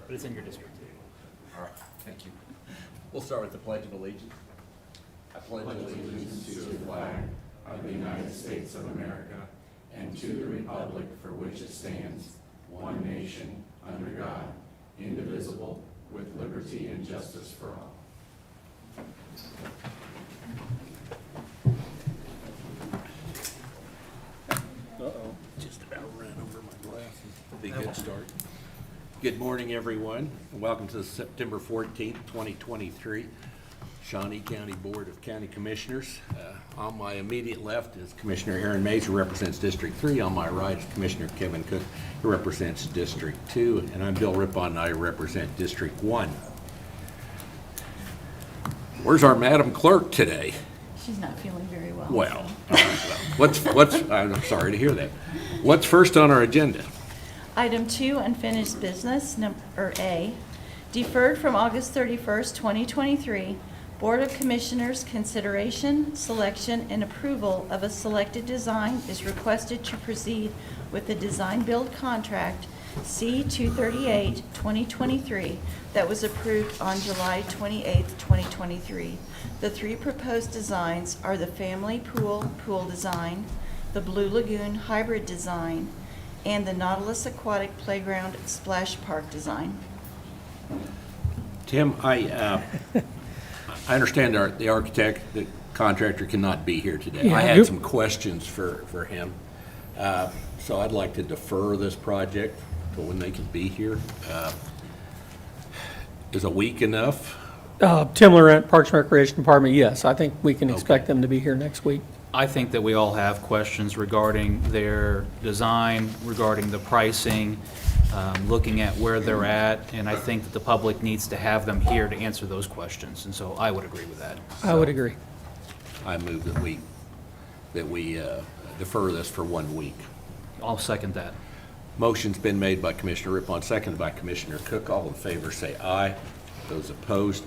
but it's in your district too. All right, thank you. We'll start with the Pledge of Allegiance. I pledge allegiance to the flag of the United States of America and to the republic for which it stands, one nation, under God, indivisible, with liberty and justice for all. Just about ran over my glasses. Be a good start. Good morning, everyone, and welcome to the September 14th, 2023 Shawnee County Board of County Commissioners. On my immediate left is Commissioner Aaron Mays, who represents District 3. On my right is Commissioner Kevin Cook, who represents District 2. And I'm Bill Rippon, and I represent District 1. Where's our Madam Clerk today? She's not feeling very well. Well, so. what's I'm sorry to hear that. What's first on our agenda? Item 2, unfinished business, number A, deferred from August 31st, 2023. Board of Commissioners consideration, selection, and approval of a selected design is requested to proceed with the design-build contract C-238, 2023, that was approved on July 28th, 2023. The three proposed designs are the family pool design, the Blue Lagoon hybrid design, and the Nautilus Aquatic Playground Splash Park design. Tim, I understand the architect, the contractor cannot be here today. Yeah, I had some questions for him. So I'd like to defer this project to when they can be here. Is a week enough? Tim Laurent, Parks and Recreation Department, yes, I think we can expect Okay. them to be here next week. I think that we all have questions regarding their design, regarding the pricing, looking at where they're at, and I think that the public needs to have them here to answer those questions, and so I would agree with that. I would agree. I move that we defer this for 1 week. I'll second that. Motion's been made by Commissioner Rippon, seconded by Commissioner Cook. All in favor say aye. Those opposed,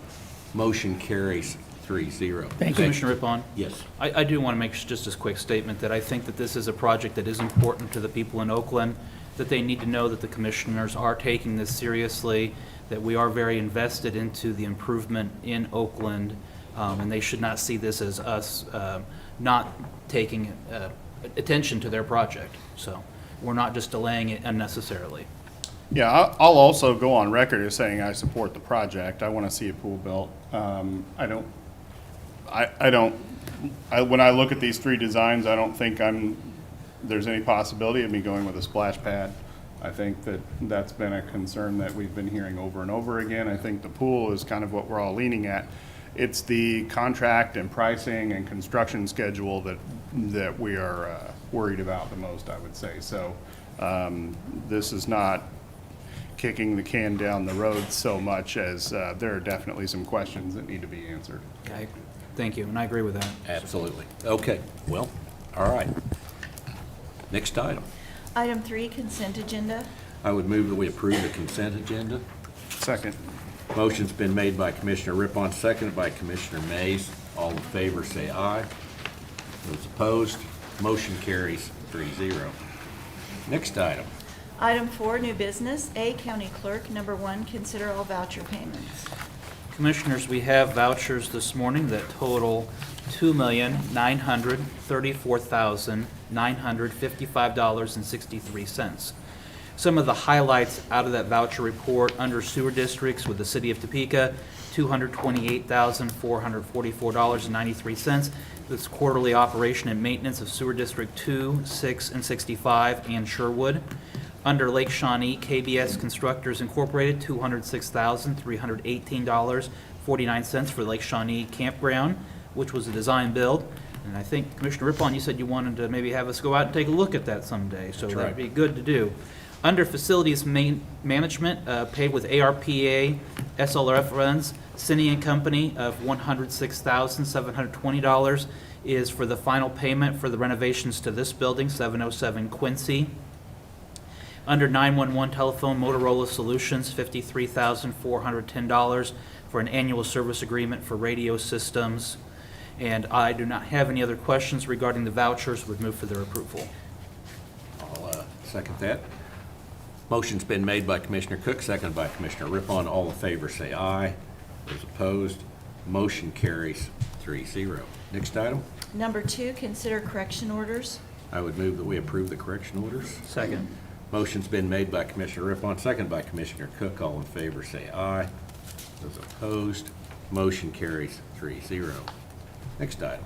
motion carries 3-0. Thank you. Commissioner Rippon? Yes. I do want to make just a quick statement that I think that this is a project that is important to the people in Oakland, that they need to know that the commissioners are taking this seriously, that we are very invested into the improvement in Oakland, and they should not see this as us not taking attention to their project. So we're not just delaying it unnecessarily. Yeah, I'll also go on record as saying I support the project. I want to see a pool built. When I look at these three designs, I don't think there's any possibility of me going with a splash pad. I think that's been a concern that we've been hearing over and over again. I think the pool is kind of what we're all leaning at. It's the contract and pricing and construction schedule that we are worried about the most, I would say. So this is not kicking the can down the road so much as there are definitely some questions that need to be answered. Okay. Thank you, and I agree with that. Absolutely. Okay, well, all right. Next item. Item 3, consent agenda. I would move that we approve the consent agenda. Second. Motion's been made by Commissioner Rippon, seconded by Commissioner Mays. All in favor say aye. Those opposed, motion carries 3-0. Next item. Item 4, new business. A, County Clerk, number 1, consider all voucher payments. Commissioners, we have vouchers this morning that total $2,934,955.63. Some of the highlights out of that voucher report under sewer districts with the City of Topeka, $228,444.93. This quarterly operation and maintenance of Sewer District 2, 6, and 65, and Sherwood. Under Lake Shawnee, KBS Constructors Incorporated, $206,318.49 for Lake Shawnee Campground, which was a design build. And I think, Commissioner Rippon, you said you wanted to maybe have us go out and take a look at that someday, so That's that'd right. be good to do. Under Facilities Management, paid with ARPA SLRF funds, Cine and Company of $106,720 is for the final payment for the renovations to this building, 707 Quincy. Under 911 Telephone, Motorola Solutions, $53,410 for an annual service agreement for radio systems. And I do not have any other questions regarding the vouchers. Would move for their approval. I'll second that. Motion's been made by Commissioner Cook, seconded by Commissioner Rippon. All in favor say aye. Those opposed, motion carries 3-0. Next item, Number 2, consider correction orders. I would move that we approve the correction orders. Second. Motion's been made by Commissioner Rippon, seconded by Commissioner Cook. All in favor say aye. Those opposed, motion carries 3-0. Next item.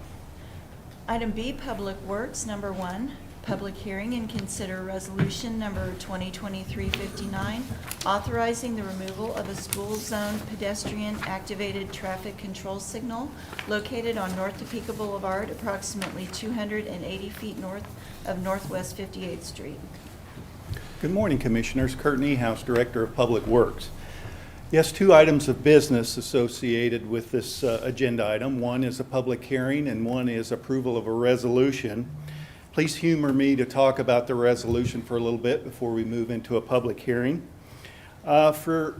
Item B, Public Works. Number 1, public hearing and consider resolution number 2023-59, authorizing the removal of a school zone pedestrian activated traffic control signal located on North Topeka Boulevard, approximately 280 feet north of Northwest 58th Street. Good morning, Commissioners. Kurt Niehaus, Director of Public Works. Yes, 2 items of business associated with this agenda item. One is a public hearing and one is approval of a resolution. Please humor me to talk about the resolution for a little bit before we move into a public hearing. For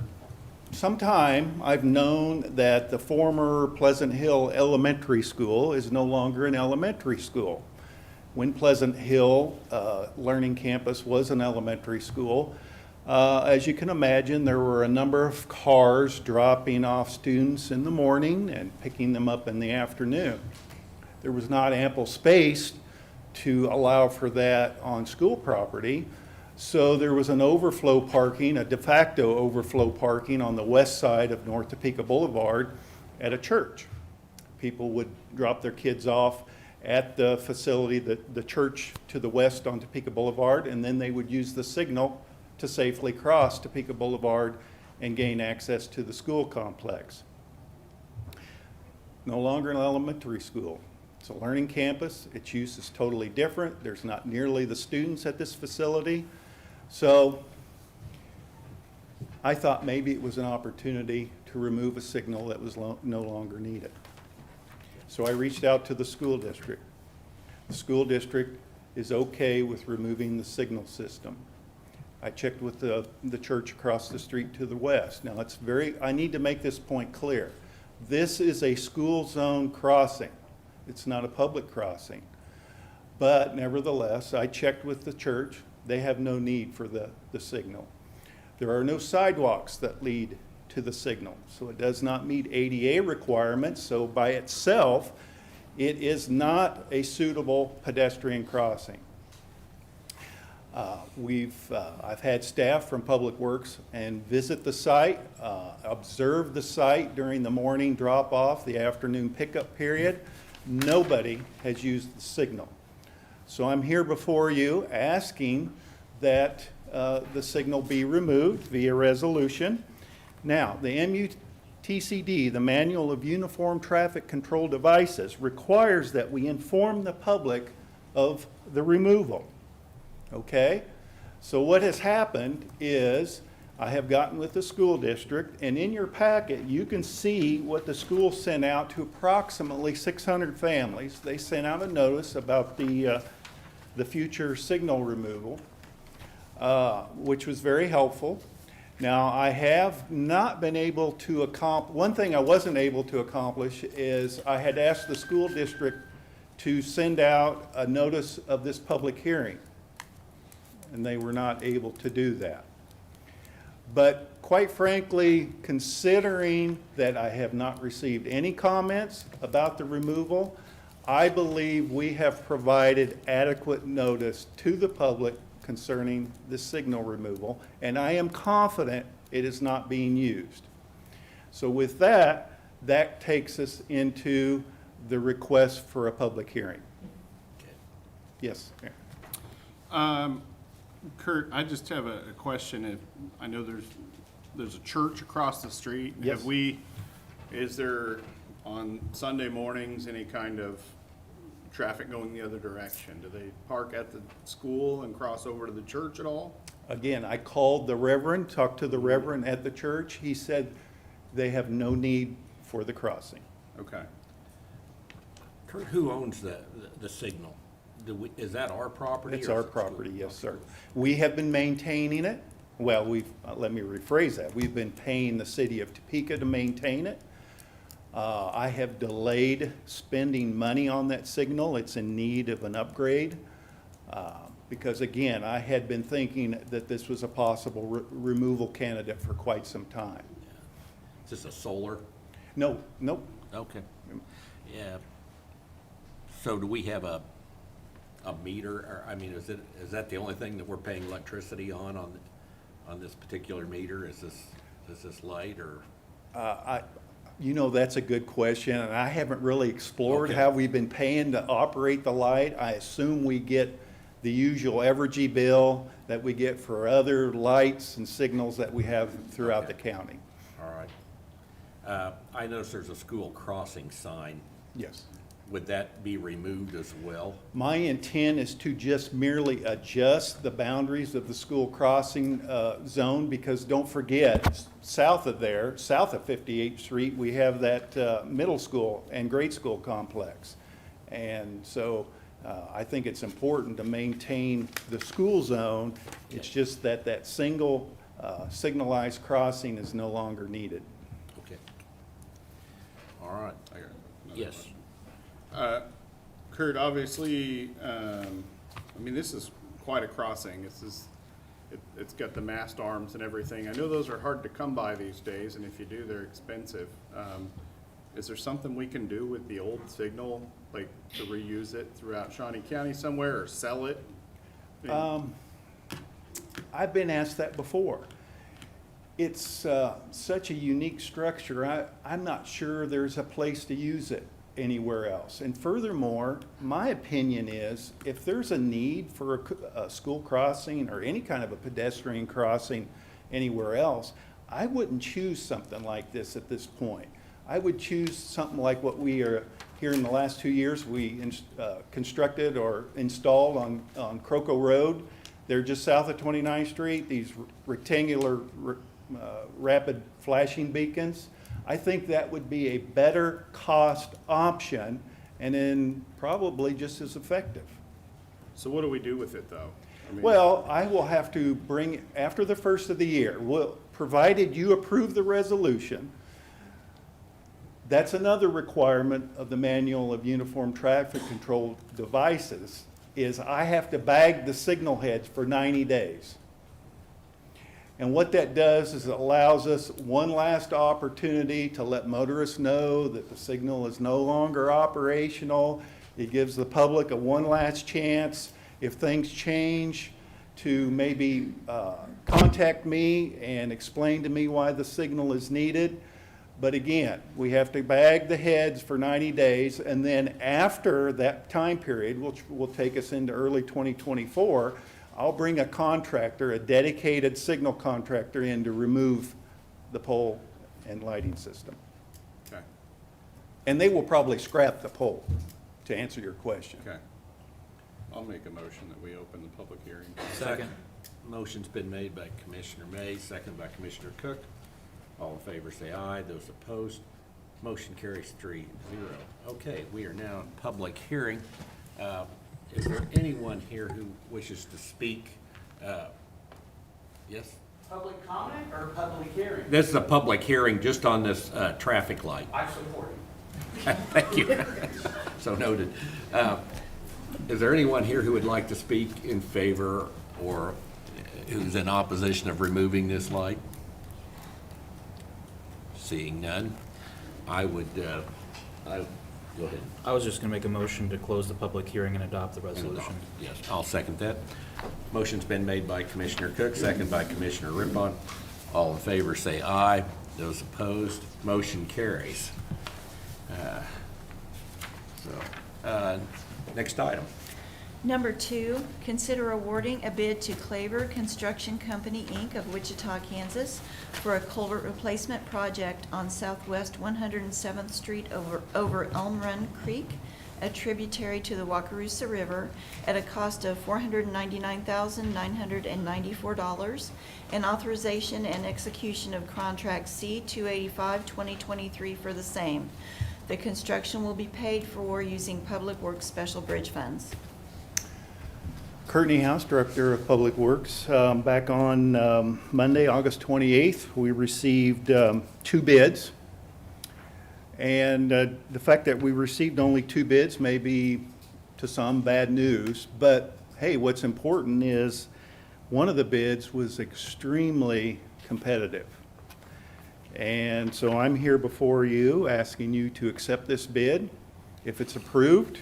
some time, I've known that the former Pleasant Hill Elementary School is no longer an elementary school. When Pleasant Hill Learning Campus was an elementary school, as you can imagine, there were a number of cars dropping off students in the morning and picking them up in the afternoon. There was not ample space to allow for that on school property, so there was an overflow parking, a de facto overflow parking on the west side of North Topeka Boulevard at a church. People would drop their kids off at the facility, the church to the west on Topeka Boulevard, and then they would use the signal to safely cross Topeka Boulevard and gain access to the school complex. No longer an elementary school. It's a learning campus. Its use is totally different. There's not nearly the students at this facility. So I thought maybe it was an opportunity to remove a signal that was no longer needed. So I reached out to the school district. The school district is okay with removing the signal system. I checked with the church across the street to the west. Now I need to make this point clear. This is a school zone crossing. It's not a public crossing. But nevertheless, I checked with the church. They have no need for the signal. There are no sidewalks that lead to the signal, so it does not meet ADA requirements. So by itself, it is not a suitable pedestrian crossing. I've had staff from Public Works and visit the site, observe the site during the morning drop-off, the afternoon pickup period. Nobody has used the signal. So I'm here before you asking that the signal be removed via resolution. Now, the MUTCD, the Manual of Uniform Traffic Control Devices, requires that we inform the public of the removal. Okay? So what has happened is I have gotten with the school district, and in your packet you can see what the school sent out to approximately 600 families. They sent out a notice about the future signal removal, which was very helpful. Now, I have not been able to accomplish, one thing I wasn't able to accomplish is I had asked the school district to send out a notice of this public hearing, and they were not able to do that. But quite frankly, considering that I have not received any comments about the removal, I believe we have provided adequate notice to the public concerning the signal removal, and I am confident it is not being used. So with that, that takes us into the request for a public hearing. Yes, Mayor. Kurt, I just have a question. I know there's a church across the street. Yes. Is there on Sunday mornings any kind of traffic going the other direction? Do they park at the school and cross over to the church at all? Again, I called the reverend, talked to the reverend at the church. He said they have no need for the crossing. Okay. Kurt, who owns the signal? Is that our property? It's or our is it school? property, yes, sir. We have been maintaining it. Well, let me rephrase that. We've been paying the city of Topeka to maintain it. I have delayed spending money on that signal. It's in need of an upgrade because again, I had been thinking that this was a possible removal candidate for quite some time. Is this a solar? No, nope. Okay. Yeah. So do we have a meter, or, I mean, is that the only thing that we're paying electricity on this particular meter? Is this light, or? You know, that's a good question, and I haven't really explored Okay. how we've been paying to operate the light. I assume we get the usual Evergy bill that we get for other lights and signals that we have throughout the Okay. county. All right. I notice there's a school crossing sign. Yes. Would that be removed as well? My intent is to just merely adjust the boundaries of the school crossing zone, because don't forget, south of there, south of 58th Street, we have that middle school and grade school complex. And so I think it's important to maintain the school zone. It's just that that single signalized crossing is no longer needed. Okay. All right. I got another Yes. Kurt, obviously, I mean, this is quite a crossing. It's got the mast arms and everything. I know those are hard to come by these days, and if you do, they're expensive. Is there something we can do with the old signal, like to reuse it throughout Shawnee County somewhere, or sell it? I've been asked that before. It's such a unique structure, I'm not sure there's a place to use it anywhere else. And furthermore, my opinion is, if there's a need for a school crossing or any kind of a pedestrian crossing anywhere else, I wouldn't choose something like this at this point. I would choose something like what we are, here in the last 2 years, we constructed or installed on Croco Road. They're just south of 29th Street, these rectangular rapid flashing beacons. I think that would be a better cost option, and then probably just as effective. So what do we do with it, though? I mean, Well, I will have to bring, after the first of the year, provided you approve the resolution, that's another requirement of the Manual of Uniform Traffic Control Devices, is I have to bag the signal heads for 90 days. And what that does is it allows us one last opportunity to let motorists know that the signal is no longer operational. It gives the public a one last chance, if things change, to maybe contact me and explain to me why the signal is needed. But again, we have to bag the heads for 90 days, and then after that time period, which will take us into early 2024, I'll bring a contractor, a dedicated signal contractor in to remove the pole and lighting system. Okay, And they will probably scrap the pole, to answer your question. okay. I'll make a motion that we open the public hearing. Second. Motion's been made by Commissioner May, second by Commissioner Cook. All in favor say aye. Those opposed, motion carries 3-0. Okay, we are now in public hearing. Is there anyone here who wishes to speak? Yes? Public comment or public hearing? This is a public hearing just on this traffic light. I support it. Thank you. So noted. Is there anyone here who would like to speak in favor or who's in opposition of removing this light? Seeing none, I would, go ahead. I was just going to make a motion to close the public hearing and adopt the resolution. Yes, I'll second that. Motion's been made by Commissioner Cook, second by Commissioner Rippon. All in favor say aye. Those opposed, motion carries. Next item. Number 2, consider awarding a bid to Claver Construction Company, Inc. of Wichita, Kansas for a culvert replacement project on Southwest 107th Street over Elm Run Creek, a tributary to the Wakarusa River, at a cost of $499,994, and authorization and execution of contract C-285-2023 for the same. The construction will be paid for using Public Works Special Bridge funds. Courtney House, Director of Public Works. Back on Monday, August 28th, we received 2 bids. And the fact that we received only 2 bids may be, to some, bad news, but hey, what's important is one of the bids was extremely competitive. And so I'm here before you, asking you to accept this bid. If it's approved,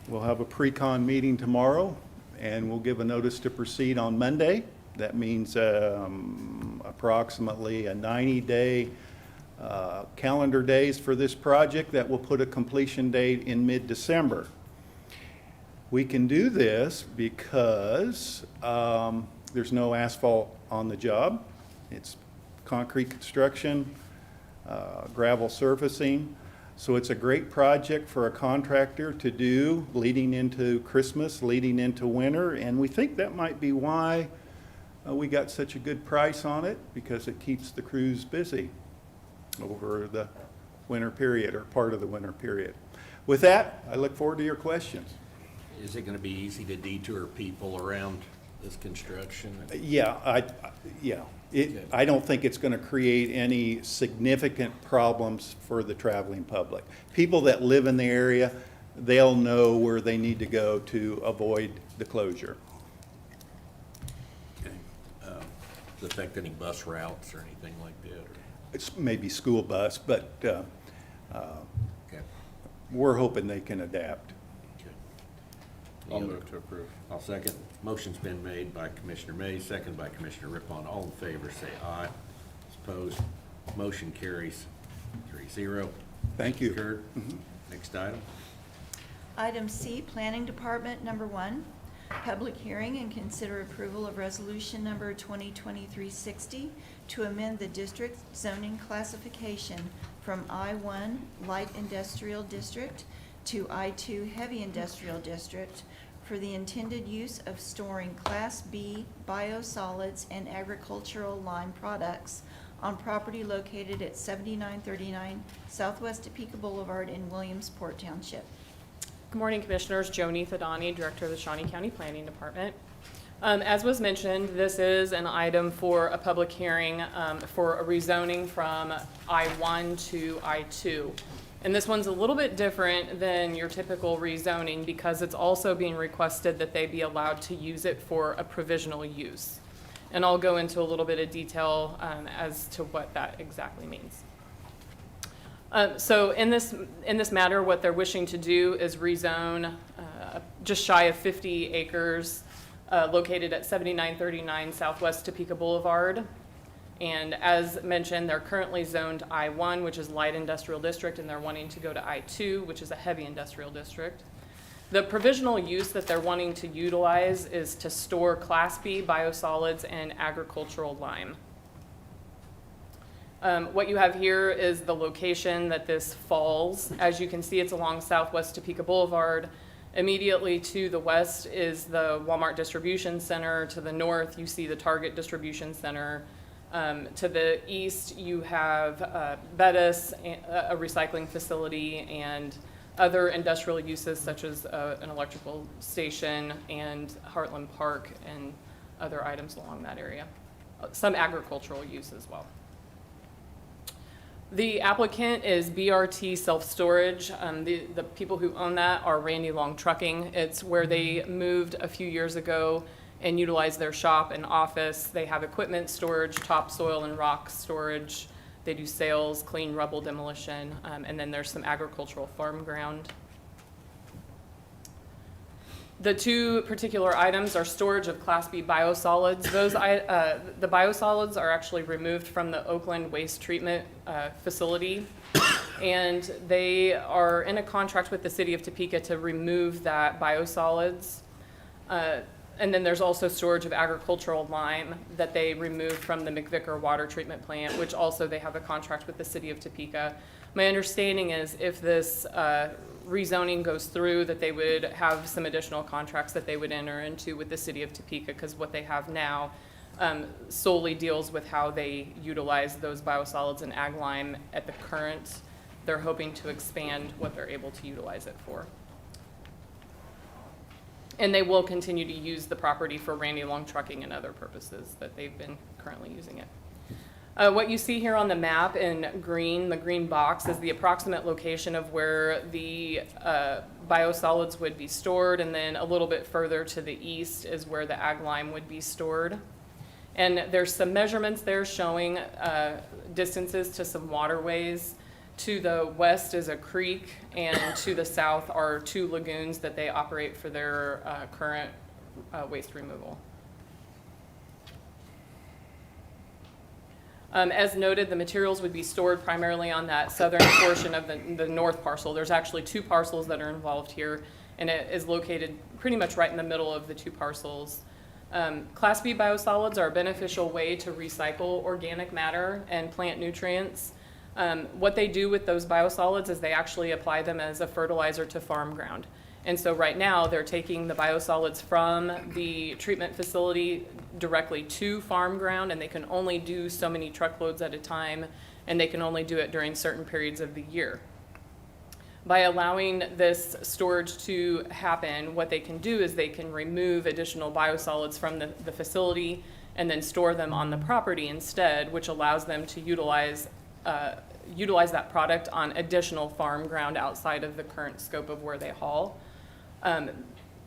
we'll have a pre-con meeting tomorrow, and we'll give a notice to proceed on Monday. That means approximately a 90-day calendar days for this project that will put a completion date in mid-December. We can do this because there's no asphalt on the job. It's concrete construction, gravel surfacing. So it's a great project for a contractor to do leading into Christmas, leading into winter, and we think that might be why we got such a good price on it, because it keeps the crews busy over the winter period, or part of the winter period. With that, I look forward to your questions. Is it gonna be easy to detour people around this construction? Yeah, I don't think it's going to create any significant problems for the traveling public. People that live in the area, they'll know where they need to go to avoid the closure. Okay. Does it affect any bus routes or anything like that? Or- It's maybe school bus, but Okay. we're hoping they can adapt. Okay. I'll Any other- move to approve. I'll second. Motion's been made by Commissioner May, second by Commissioner Rippon. All in favor, say aye. Opposed? Motion carries 3-0. Thank you. Kurt, next item. Item C, Planning Department, number 1, public hearing and consider approval of resolution number 2023-60 to amend the district zoning classification from I-1 Light Industrial District to I-2 Heavy Industrial District for the intended use of storing Class B biosolids and agricultural lime products on property located at 7939 Southwest Topeka Boulevard in Williamsport Township. Good morning, Commissioners. Joni Thadani, Director of the Shawnee County Planning Department. As was mentioned, this is an item for a public hearing for a rezoning from I-1 to I-2. And this one's a little bit different than your typical rezoning because it's also being requested that they be allowed to use it for a provisional use. And I'll go into a little bit of detail as to what that exactly means. So in this matter, what they're wishing to do is rezone just shy of 50 acres located at 7939 Southwest Topeka Boulevard. And as mentioned, they're currently zoned I-1, which is light industrial district, and they're wanting to go to I-2, which is a heavy industrial district. The provisional use that they're wanting to utilize is to store Class B biosolids and agricultural lime. What you have here is the location that this falls. As you can see, it's along Southwest Topeka Boulevard. Immediately to the west is the Walmart Distribution Center. To the north, you see the Target Distribution Center. To the east, you have Bettis, a recycling facility, and other industrial uses such as an electrical station and Heartland Park and other items along that area. Some agricultural use as well. The applicant is BRT Self-Storage. The people who own that are Randy Long Trucking. It's where they moved a few years ago and utilize their shop and office. They have equipment storage, topsoil and rock storage. They do sales, clean rubble demolition, and then there's some agricultural farm ground. The two particular items are storage of Class B biosolids. The biosolids are actually removed from the Oakland Waste Treatment Facility, and they are in a contract with the City of Topeka to remove that biosolids. And then there's also storage of agricultural lime that they removed from the McVicker Water Treatment Plant, which also they have a contract with the City of Topeka. My understanding is if this rezoning goes through, that they would have some additional contracts that they would enter into with the City of Topeka, because what they have now solely deals with how they utilize those biosolids and ag lime at the current. They're hoping to expand what they're able to utilize it for. And they will continue to use the property for Randy Long Trucking and other purposes that they've been currently using it. What you see here on the map in green, the green box, is the approximate location of where the biosolids would be stored, and then a little bit further to the east is where the ag lime would be stored. And there's some measurements there showing distances to some waterways. To the west is a creek, and to the south are 2 lagoons that they operate for their current waste removal. As noted, the materials would be stored primarily on that southern portion of the north parcel. There's actually 2 parcels that are involved here, and it is located pretty much right in the middle of the 2 parcels. Class B biosolids are a beneficial way to recycle organic matter and plant nutrients. What they do with those biosolids is they actually apply them as a fertilizer to farm ground. And so right now, they're taking the biosolids from the treatment facility directly to farm ground, and they can only do so many truckloads at a time, and they can only do it during certain periods of the year. By allowing this storage to happen, what they can do is they can remove additional biosolids from the facility and then store them on the property instead, which allows them to utilize that product on additional farm ground outside of the current scope of where they haul.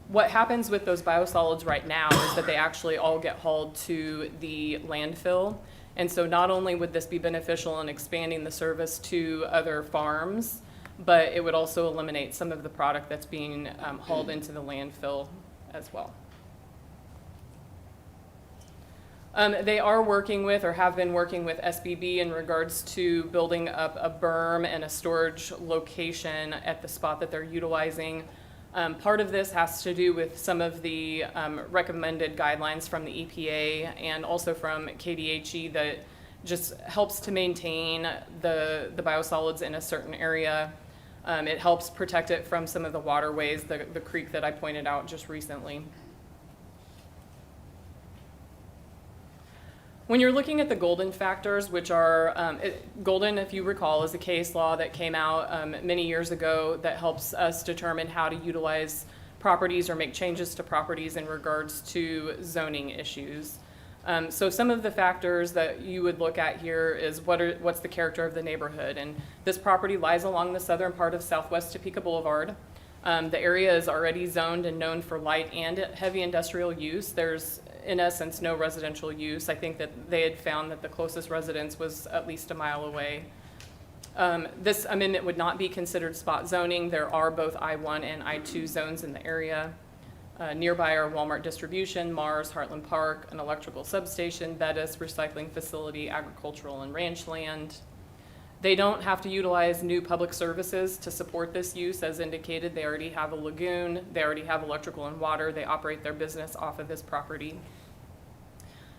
What happens with those biosolids right now is that they actually all get hauled to the landfill. And so not only would this be beneficial in expanding the service to other farms, but it would also eliminate some of the product that's being hauled into the landfill as well. They are working with, or have been working with SBB in regards to building up a berm and a storage location at the spot that they're utilizing. Part of this has to do with some of the recommended guidelines from the EPA and also from KDHE that just helps to maintain the biosolids in a certain area. It helps protect it from some of the waterways, the creek that I pointed out just recently. When you're looking at the golden factors, which are, golden, if you recall, is a case law that came out many years ago that helps us determine how to utilize properties or make changes to properties in regards to zoning issues. So some of the factors that you would look at here is what's the character of the neighborhood. And this property lies along the southern part of Southwest Topeka Boulevard. The area is already zoned and known for light and heavy industrial use. There's, in essence, no residential use. I think that they had found that the closest residence was at least a mile away. This amendment would not be considered spot zoning. There are both I-1 and I-2 zones in the area. Nearby are Walmart Distribution, Mars, Heartland Park, an electrical substation, Bettis, recycling facility, agricultural and ranch land. They don't have to utilize new public services to support this use. As indicated, they already have a lagoon, they already have electrical and water, they operate their business off of this property.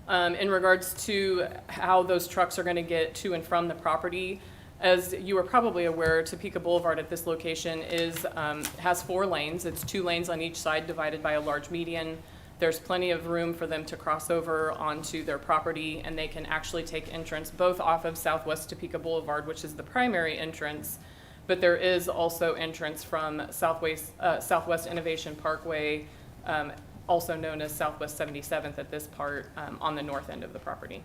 In regards to how those trucks are going to get to and from the property, as you are probably aware, Topeka Boulevard at this location has 4 lanes. It's 2 lanes on each side divided by a large median. There's plenty of room for them to cross over onto their property, and they can actually take entrance both off of Southwest Topeka Boulevard, which is the primary entrance, but there is also entrance from Southwest Innovation Parkway, also known as Southwest 77th at this part, on the north end of the property.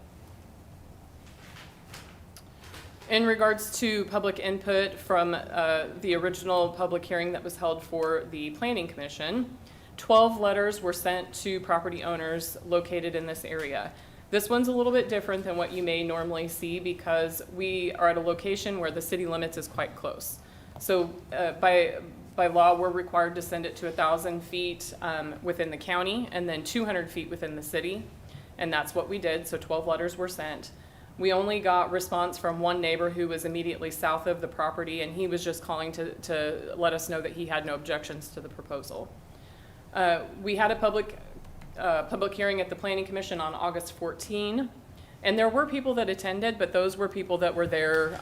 In regards to public input from the original public hearing that was held for the Planning Commission, 12 letters were sent to property owners located in this area. This one's a little bit different than what you may normally see because we are at a location where the city limits is quite close. So by law, we're required to send it to 1,000 feet within the county and then 200 feet within the city. And that's what we did, so 12 letters were sent. We only got response from one neighbor who was immediately south of the property, and he was just calling to let us know that he had no objections to the proposal. We had a public hearing at the Planning Commission on August 14, and there were people that attended, but those were people that were there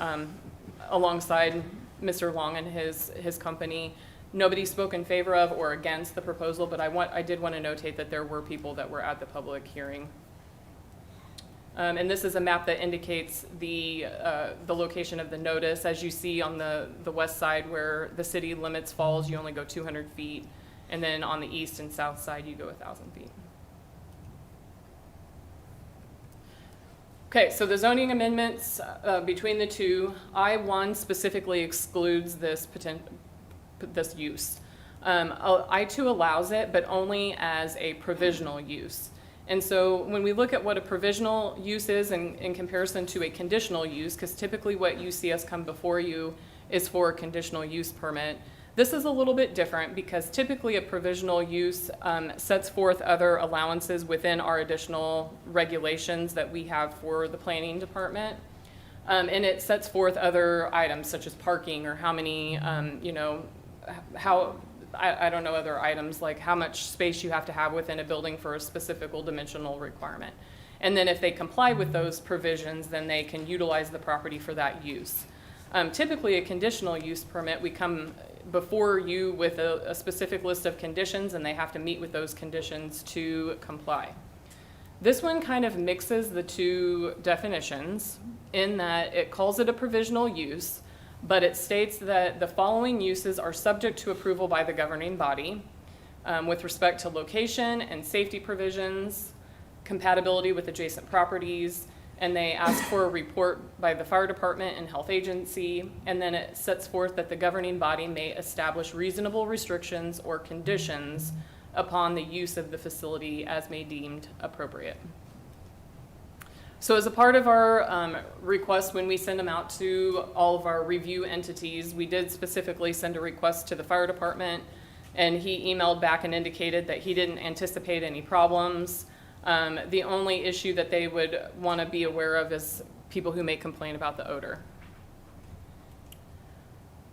alongside Mr. Long and his company. Nobody spoke in favor of or against the proposal, but I did want to notate that there were people that were at the public hearing. And this is a map that indicates the location of the notice. As you see on the west side where the city limits falls, you only go 200 feet. And then on the east and south side, you go 1,000 feet. Okay, so the zoning amendments between the two, I-1 specifically excludes this use. I-2 allows it, but only as a provisional use. And so when we look at what a provisional use is in comparison to a conditional use, because typically what you see us come before you is for a conditional use permit, this is a little bit different because typically a provisional use sets forth other allowances within our additional regulations that we have for the planning department. And it sets forth other items such as parking or how many, I don't know, other items like how much space you have to have within a building for a specific dimensional requirement. And then if they comply with those provisions, then they can utilize the property for that use. Typically, a conditional use permit, we come before you with a specific list of conditions, and they have to meet with those conditions to comply. This one kind of mixes the two definitions in that it calls it a provisional use, but it states that the following uses are subject to approval by the governing body with respect to location and safety provisions, compatibility with adjacent properties, and they ask for a report by the fire department and health agency, and then it sets forth that the governing body may establish reasonable restrictions or conditions upon the use of the facility as may deemed appropriate. So as a part of our request, when we send them out to all of our review entities, we did specifically send a request to the fire department, and he emailed back and indicated that he didn't anticipate any problems. The only issue that they would want to be aware of is people who may complain about the odor.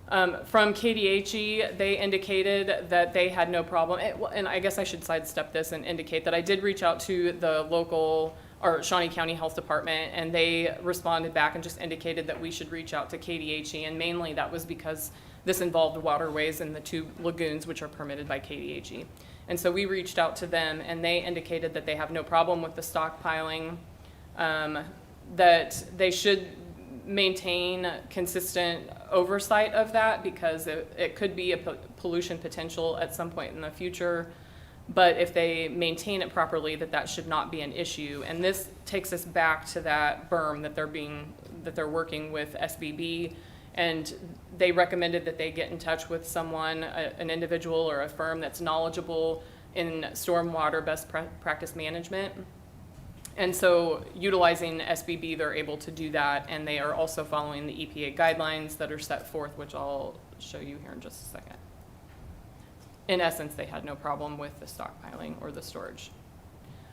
From KDHE, they indicated that they had no problem, and I guess I should sidestep this and indicate that I did reach out to the local or Shawnee County Health Department, and they responded back and just indicated that we should reach out to KDHE, and mainly that was because this involved waterways and the 2 lagoons which are permitted by KDHE. And so we reached out to them, and they indicated that they have no problem with the stockpiling, that they should maintain consistent oversight of that because it could be a pollution potential at some point in the future. But if they maintain it properly, that should not be an issue. And this takes us back to that berm that they're working with SBB, and they recommended that they get in touch with someone, an individual or a firm that's knowledgeable in stormwater best practice management. And so utilizing SBB, they're able to do that, and they are also following the EPA guidelines that are set forth, which I'll show you here in just a second. In essence, they had no problem with the stockpiling or the storage.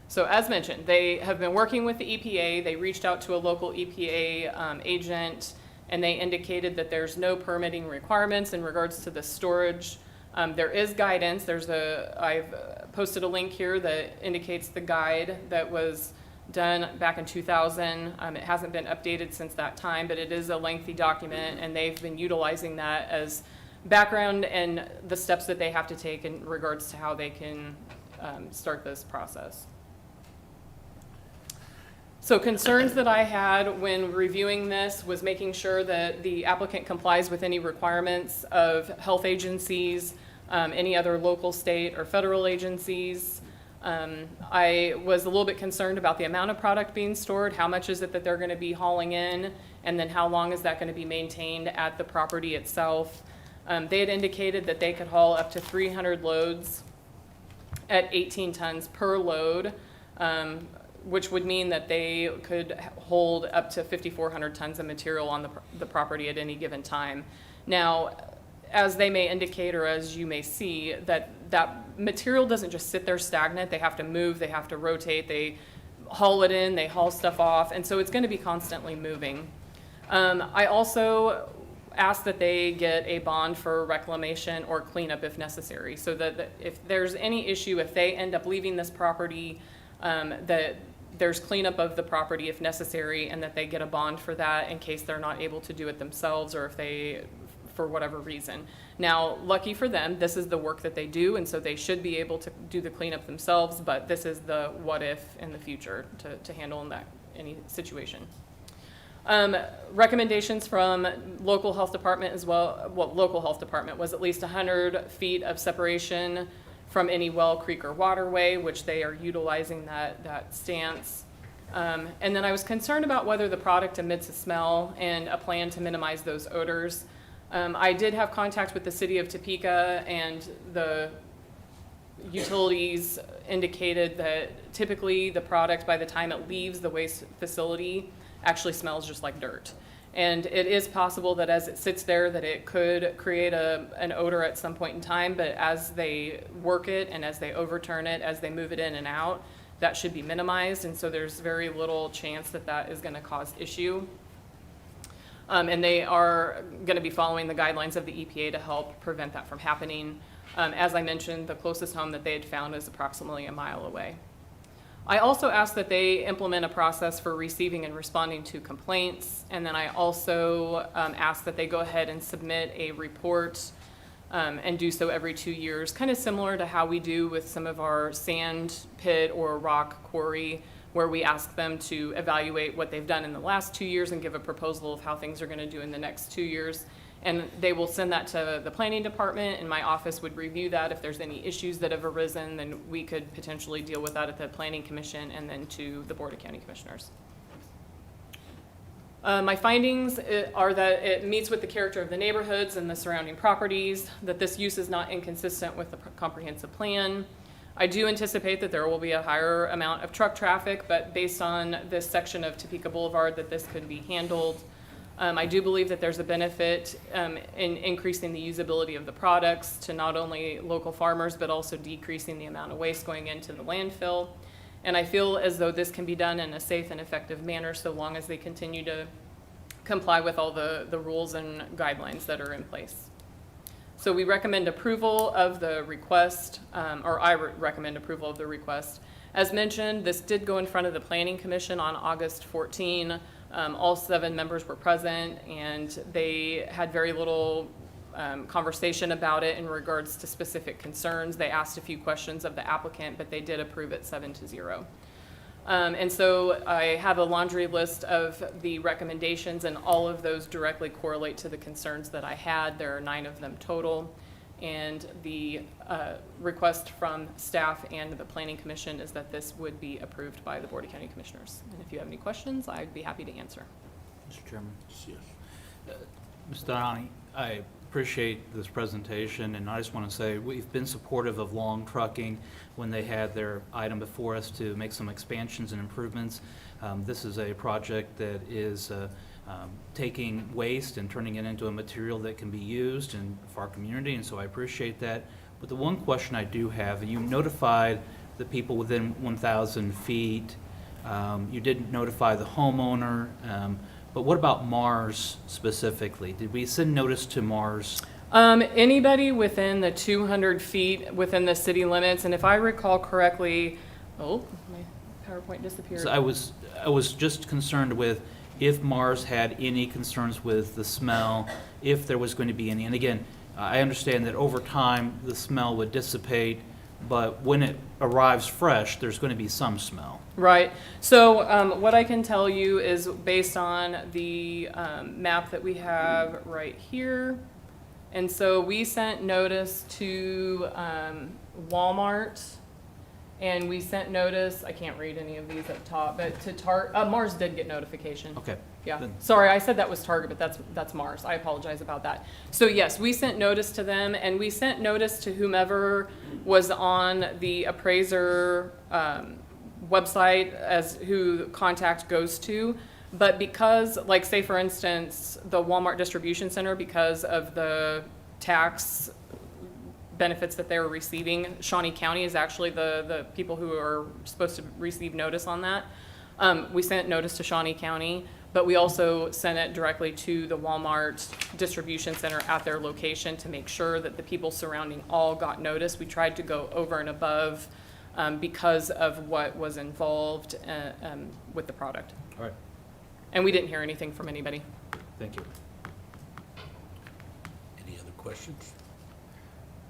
So as mentioned, they have been working with the EPA. They reached out to a local EPA agent, and they indicated that there's no permitting requirements in regards to the storage. There is guidance. I've posted a link here that indicates the guide that was done back in 2000. It hasn't been updated since that time, but it is a lengthy document, and they've been utilizing that as background and the steps that they have to take in regards to how they can start this process. So concerns that I had when reviewing this was making sure that the applicant complies with any requirements of health agencies, any other local, state, or federal agencies. I was a little bit concerned about the amount of product being stored, how much is it that they're going to be hauling in, and then how long is that going to be maintained at the property itself. They had indicated that they could haul up to 300 loads at 18 tons per load, which would mean that they could hold up to 5,400 tons of material on the property at any given time. Now, as they may indicate, or as you may see, that material doesn't just sit there stagnant. They have to move, they have to rotate, they haul it in, they haul stuff off, and so it's going to be constantly moving. I also asked that they get a bond for reclamation or cleanup if necessary, so that if there's any issue, if they end up leaving this property, that there's cleanup of the property if necessary, and that they get a bond for that in case they're not able to do it themselves, or if they, for whatever reason. Now, lucky for them, this is the work that they do, and so they should be able to do the cleanup themselves, but this is the what if in the future to handle in that any situation. Recommendations from local health department as well. Well, local health department was at least 100 feet of separation from any well, creek, or waterway, which they are utilizing that stance. And then I was concerned about whether the product emits a smell and a plan to minimize those odors. I did have contact with the city of Topeka, and the utilities indicated that typically the product, by the time it leaves the waste facility, actually smells just like dirt. And it is possible that as it sits there, that it could create an odor at some point in time, but as they work it and as they overturn it, as they move it in and out, that should be minimized, and so there's very little chance that that is gonna cause issue. And they are gonna be following the guidelines of the EPA to help prevent that from happening. As I mentioned, the closest home that they had found is approximately a mile away. I also asked that they implement a process for receiving and responding to complaints, and then I also asked that they go ahead and submit a report and do so every 2 years, kind of similar to how we do with some of our sand pit or rock quarry, where we ask them to evaluate what they've done in the last 2 years and give a proposal of how things are going to do in the next 2 years. And they will send that to the planning department, and my office would review that. If there's any issues that have arisen, then we could potentially deal with that at the planning commission and then to the Board of County Commissioners. My findings are that it meets with the character of the neighborhoods and the surrounding properties, that this use is not inconsistent with the comprehensive plan. I do anticipate that there will be a higher amount of truck traffic, but based on this section of Topeka Boulevard, that this could be handled. I do believe that there's a benefit in increasing the usability of the products to not only local farmers, but also decreasing the amount of waste going into the landfill. And I feel as though this can be done in a safe and effective manner so long as they continue to comply with all the rules and guidelines that are in place. So we recommend approval of the request, or I recommend approval of the request. As mentioned, this did go in front of the Planning Commission on August 14. All 7 members were present, and they had very little conversation about it in regards to specific concerns. They asked a few questions of the applicant, but they did approve it 7-0. And so I have a laundry list of the recommendations, and all of those directly correlate to the concerns that I had. There are 9 of them total. And the request from staff and the Planning Commission is that this would be approved by the Board of County Commissioners. And if you have any questions, I'd be happy to answer. Mr. Chairman. Yes. Mr. Donnie, I appreciate this presentation, and I just want to say we've been supportive of Long Trucking when they had their item before us to make some expansions and improvements. This is a project that is taking waste and turning it into a material that can be used for our community, and so I appreciate that. But the one question I do have, and you notified the people within 1,000 feet, you didn't notify the homeowner, but what about Mars specifically? Did we send notice to Mars? Anybody within the 200 feet within the city limits, and if I recall correctly, oh, my PowerPoint disappeared. So I was just concerned with if Mars had any concerns with the smell, if there was going to be any. And again, I understand that over time the smell would dissipate, but when it arrives fresh, there's going to be some smell. Right. So what I can tell you is based on the map that we have right here. And so we sent notice to Walmart, and we sent notice, I can't read any of these up top, but to Mars did get notification. Okay. Yeah, Then- sorry, I said that was Target, but that's Mars. I apologize about that. So yes, we sent notice to them, and we sent notice to whomever was on the appraiser website as who contact goes to. But because, like, say for instance, the Walmart distribution center, because of the tax benefits that they were receiving, Shawnee County is actually the people who are supposed to receive notice on that. We sent notice to Shawnee County, but we also sent it directly to the Walmart distribution center at their location to make sure that the people surrounding all got notice. We tried to go over and above because of what was involved with the product. All right. And we didn't hear anything from anybody. Thank you. Any other questions?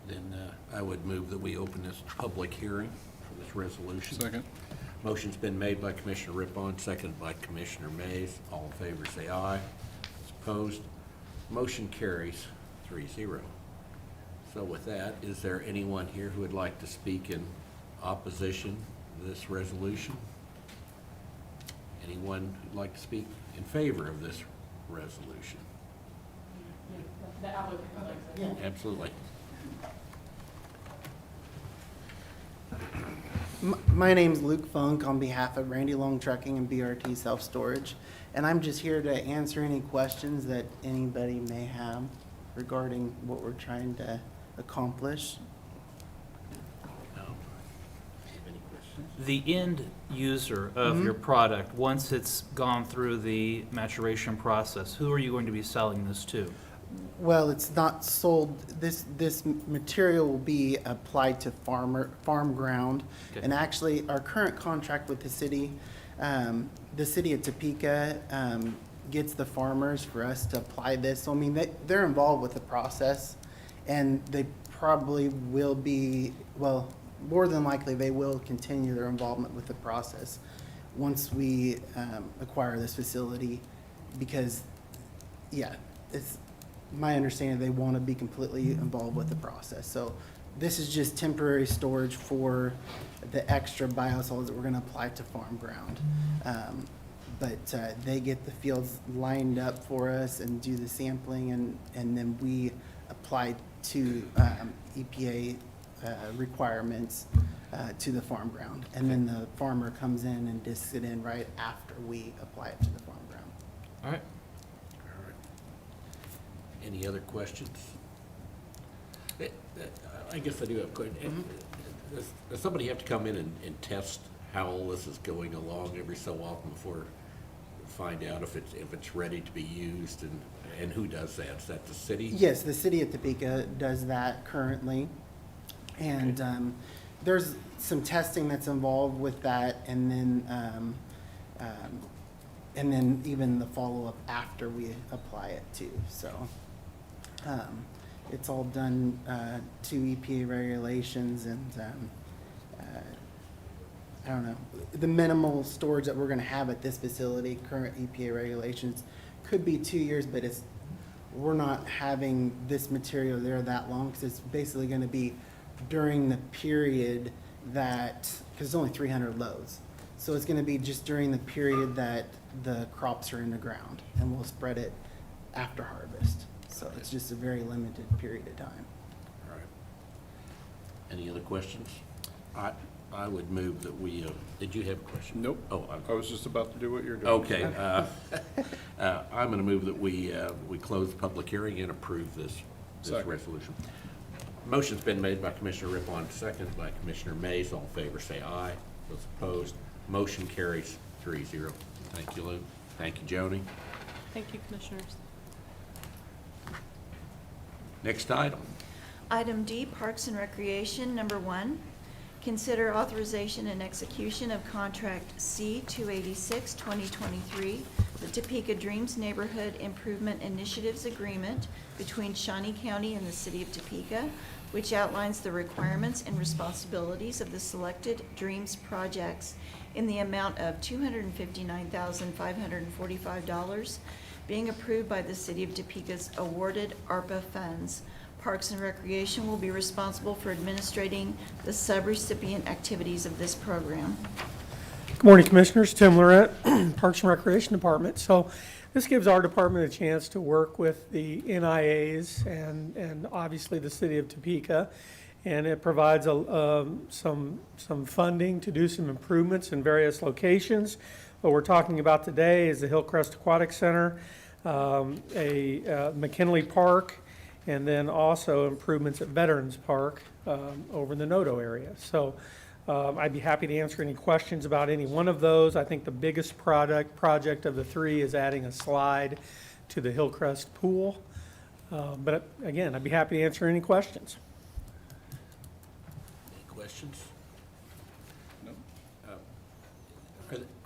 Then I would move that we open this public hearing for this resolution. Second. Motion's been made by Commissioner Rippon, seconded by Commissioner Mays. All in favor, say aye. Opposed? Motion carries 3-0. So with that, is there anyone here who would like to speak in opposition to this resolution? Anyone who'd like to speak in favor of this resolution? The applicant, like, Absolutely. My name's Luke Funk on behalf of Randy Long Trucking and BRT Self Storage, and I'm just here to answer any questions that anybody may have regarding what we're trying to accomplish. No. Any questions? The end user of your product, once it's gone through the maturation process, who are you going to be selling this to? Well, it's not sold, this material will be applied to farm ground. Okay. And actually, our current contract with the city of Topeka, gets the farmers for us to apply this. So, I mean, they're involved with the process, and they probably will be, well, more than likely, they will continue their involvement with the process once we acquire this facility, because, yeah, it's my understanding they want to be completely involved with the process. So this is just temporary storage for the extra biosolids that we're going to apply to farm ground. But they get the fields lined up for us and do the sampling, and then we apply to EPA requirements to the farm ground. And then the farmer comes in and discs it in right after we apply it to the farm ground. All right. All right. Any other questions? I guess I do have a question. Does somebody have to come in and test how all this is going along every so often before find out if it's ready to be used, and who does that? Is that the city? Yes, the city of Topeka does that currently. And there's some testing that's involved with that, and then even the follow-up after we apply it too. So it's all done to EPA regulations, and I don't know, the minimal storage that we're gonna have at this facility, current EPA regulations, could be 2 years, but we're not having this material there that long, because it's basically gonna be during the period that, because it's only 300 loads. So it's gonna be just during the period that the crops are in the ground, and we'll spread it after harvest. So it's just a very limited period of time. All right. Any other questions? I would move that we, did you have a question? Nope. Oh, I was just about to do what you're doing. okay. I'm going to move that we close the public hearing and approve this Second. resolution. Motion's been made by Commissioner Rippon, second by Commissioner Mays. All in favor, say aye. Those opposed, motion carries 3-0. Thank you, Lou. Thank you, Joni. thank you, commissioners. Next item. Item D, Parks and Recreation, number 1. Consider authorization and execution of Contract C-286, 2023, the Topeka Dreams Neighborhood Improvement Initiatives Agreement between Shawnee County and the City of Topeka, which outlines the requirements and responsibilities of the selected Dreams projects in the amount of $259,545, being approved by the City of Topeka's awarded ARPA funds. Parks and Recreation will be responsible for administrating the subrecipient activities of this program. Good morning, Commissioners. Tim Lorette, Parks and Recreation Department. So this gives our department a chance to work with the NIAs and obviously the city of Topeka. And it provides some funding to do some improvements in various locations. What we're talking about today is the Hillcrest Aquatic Center, McKinley Park, and then also improvements at Veterans Park over in the Noto area. So I'd be happy to answer any questions about any one of those. I think the biggest project of the three is adding a slide to the Hillcrest pool. But again, I'd be happy to answer any questions. Any questions? No.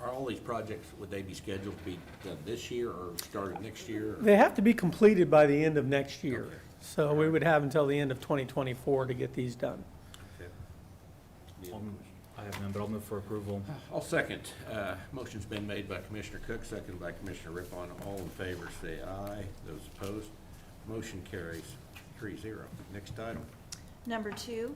Are all these projects, would they be scheduled to be done this year or started next year? They have to be completed by the end of next year. Okay. So we would have until the end of 2024 to get these done. Okay. I have none, but I'll move for approval. I'll second. Motion's been made by Commissioner Cook, seconded by Commissioner Rippon. All in favor, say aye. Those opposed, motion carries 3-0. Next item. Number 2,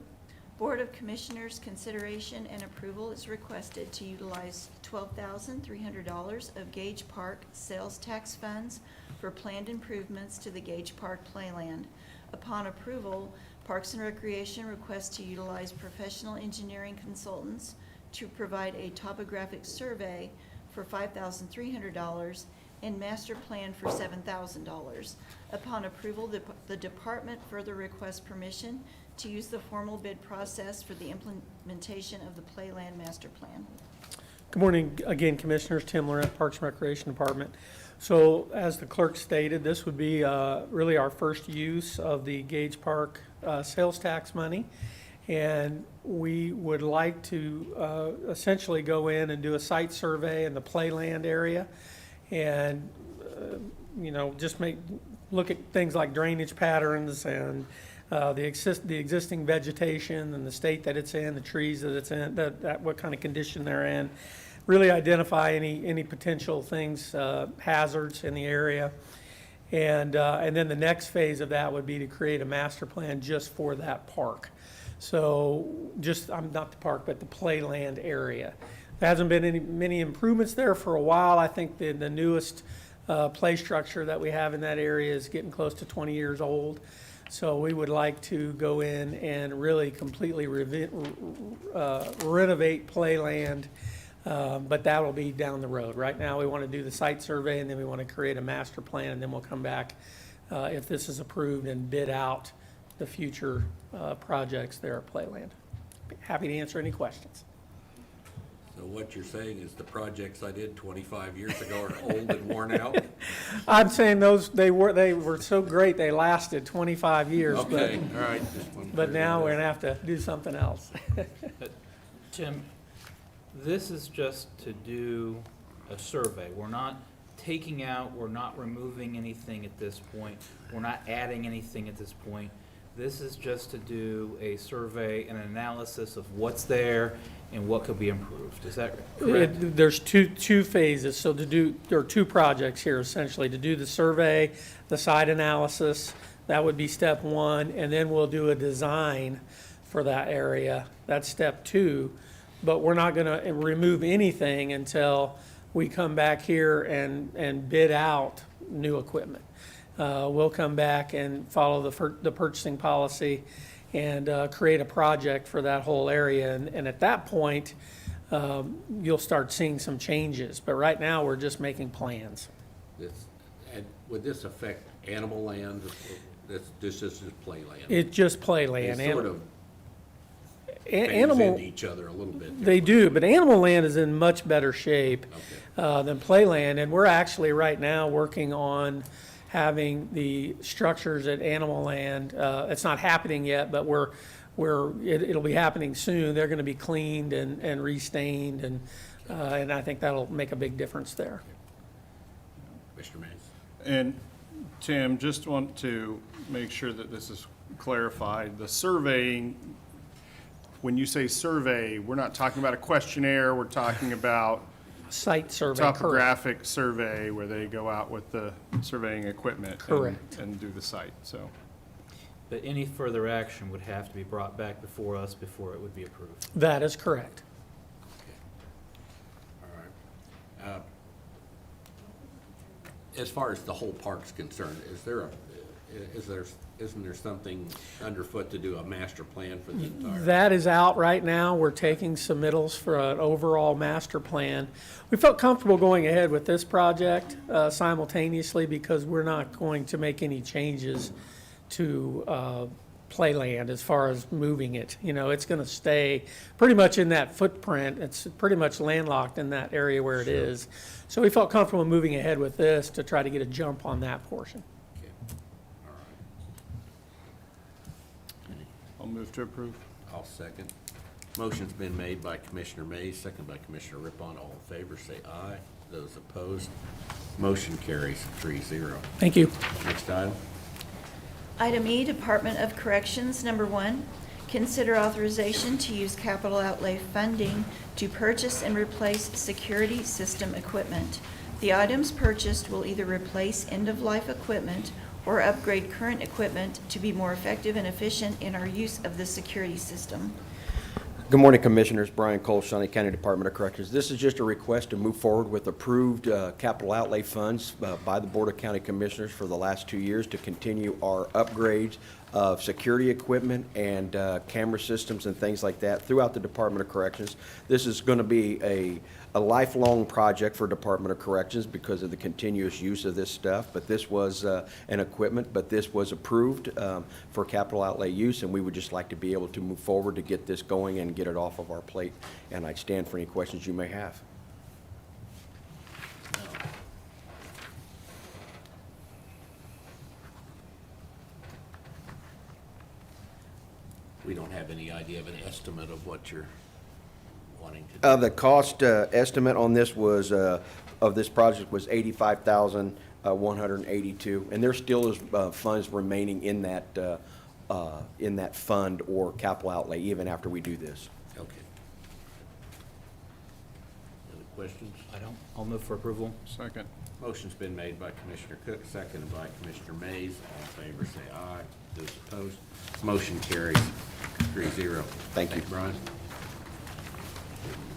Board of Commissioners consideration and approval is requested to utilize $12,300 of Gage Park sales tax funds for planned improvements to the Gage Park playland. Upon approval, Parks and Recreation requests to utilize professional engineering consultants to provide a topographic survey for $5,300 and master plan for $7,000. Upon approval, the department further requests permission to use the formal bid process for the implementation of the Playland Master Plan. Good morning again, Commissioners. Tim Laurent, Parks and Recreation Department. So as the clerk stated, this would be really our first use of the Gage Park sales tax money. And we would like to essentially go in and do a site survey in the Playland area and, just look at things like drainage patterns and the existing vegetation and the state that it's in, the trees that it's in, what kind of condition they're in. Really identify any potential things, hazards in the area. And then the next phase of that would be to create a master plan just for that park. So not the park, but the Playland area. There hasn't been many improvements there for a while. I think the newest play structure that we have in that area is getting close to 20 years old. So we would like to go in and really completely renovate Playland, but that will be down the road. Right now, we want to do the site survey, and then we want to create a master plan, and then we'll come back if this is approved and bid out the future projects there at Playland. Happy to answer any questions. So what you're saying is the projects I did 25 years ago are old and worn out? I'm saying they were so great they lasted 25 years. Okay, all right. But now we're gonna have to do something else. Tim, this is just to do a survey. We're not taking out, we're not removing anything at this point. We're not adding anything at this point. This is just to do a survey and an analysis of what's there and what could be improved. Is that correct? There's two phases. So there are two projects here essentially. To do the survey, the site analysis, that would be step one, and then we'll do a design for that area. That's step two. But we're not gonna remove anything until we come back here and bid out new equipment. We'll come back and follow the purchasing policy and create a project for that whole area. And at that point, you'll start seeing some changes. But right now, we're just making plans. And would this affect Animal Land? This is just Playland? It's just Playland. They sort of phase into each other a little bit. They do, but Animal Land is in much better shape than Playland. And we're actually right now working on having the structures at Animal Land. It's not happening yet, but it'll be happening soon. They're gonna be cleaned and restained, and I think that'll make a big difference there. Mr. Mays? And Tim, just want to make sure that this is clarified. The surveying, when you say survey, we're not talking about a questionnaire, we're talking about Site survey, correct. topographic survey where they go out with the surveying equipment. Correct. And do the site, so. But any further action would have to be brought back before us before it would be approved. That is correct. All right. As far as the whole park's concerned, isn't there something underfoot to do a master plan for the entire? That is out right now. We're taking submittals for an overall master plan. We felt comfortable going ahead with this project simultaneously because we're not going to make any changes to Playland as far as moving it. It's going to stay pretty much in that footprint. It's pretty much landlocked in that area where it is. So we felt comfortable moving ahead with this to try to get a jump on that portion. Okay. All right. I'll move to approve. I'll second. Motion's been made by Commissioner Mays, second by Commissioner Rippon. All in favor, say aye. Those opposed, motion carries 3-0. Thank you. Next item. Item E, Department of Corrections, number 1, consider authorization to use capital outlay funding to purchase and replace security system equipment. The items purchased will either replace end-of-life equipment or upgrade current equipment to be more effective and efficient in our use of the security system. Good morning, Commissioners. Brian Cole, Shawnee County Department of Corrections. This is just a request to move forward with approved capital outlay funds by the Board of County Commissioners for the last 2 years to continue our upgrades of security equipment and camera systems and things like that throughout the Department of Corrections. This is going to be a lifelong project for Department of Corrections because of the continuous use of this stuff, but this was an equipment, but this was approved for capital outlay use, and we would just like to be able to move forward to get this going and get it off of our plate, and I'd stand for any questions you may have. We don't have any idea of an estimate of what you're wanting to do. The cost estimate on this was, of this project was $85,182, and there still is funds remaining in that fund or capital outlay even after we do this. Okay. Other questions? I don't. I'll move for approval. Second. Motion's been made by Commissioner Cook, seconded by Commissioner Mays. All in favor, say aye. Those opposed, motion carries 3-0. Thank you. Brian.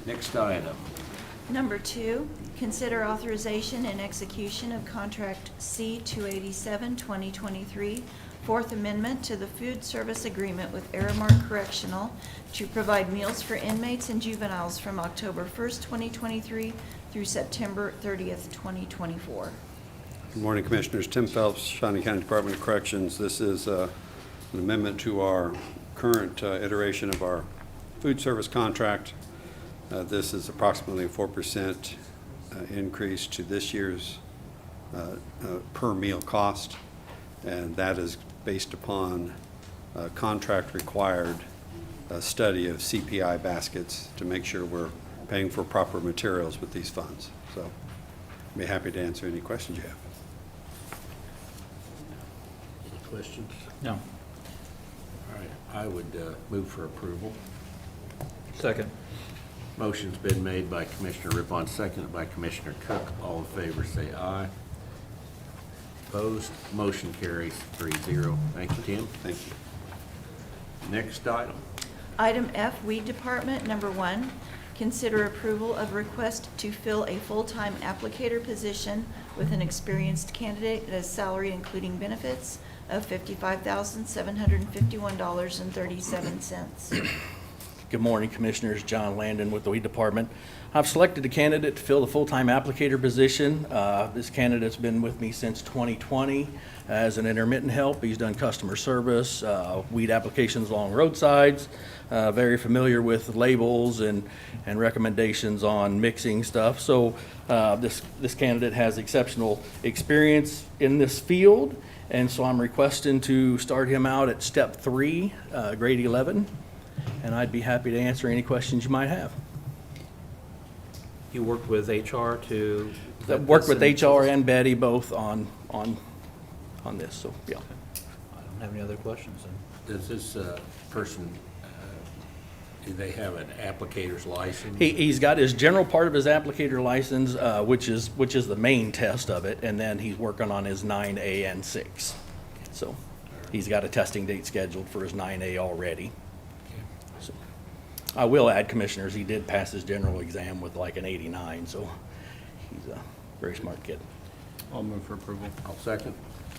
Next item. Number 2, consider authorization and execution of contract C-287, 2023, Fourth Amendment to the Food Service Agreement with Aramark Correctional to provide meals for inmates and juveniles from October 1st, 2023 through September 30th, 2024. Good morning, Commissioners. Tim Phelps, Shawnee County Department of Corrections. This is an amendment to our current iteration of our food service contract. This is approximately a 4% increase to this year's per meal cost, and that is based upon contract required study of CPI baskets to make sure we're paying for proper materials with these funds. So I'd be happy to answer any questions you have. Any questions? No. All right, I would move for approval. Second. Motion's been made by Commissioner Rippon, seconded by Commissioner Cook. All in favor, say aye. Opposed, motion carries 3-0. Thank you, Tim. Thank you. Next item. Item F, Weed Department, number 1, consider approval of request to fill a full-time applicator position with an experienced candidate at a salary including benefits of $55,751.37. Good morning, Commissioners. John Landon with the Weed Department. I've selected a candidate to fill the full-time applicator position. This candidate's been with me since 2020 as an intermittent help. He's done customer service, weed applications along roadsides, very familiar with labels and recommendations on mixing stuff. So this candidate has exceptional experience in this field, and so I'm requesting to start him out at step 3, grade 11. And I'd be happy to answer any questions you might have. You worked with HR to vet Worked this with HR and Betty both on this, so, yeah. I don't have any other questions. Then. Does this person, do they have an applicator's license? He's got his general part of his applicator license, which is the main test of it, and then he's working on his 9A and 6. So he's got a testing date scheduled for his 9A already. So I will add, Commissioners, he did pass his general exam with like an 89, so he's a very smart kid. I'll move for approval. I'll second.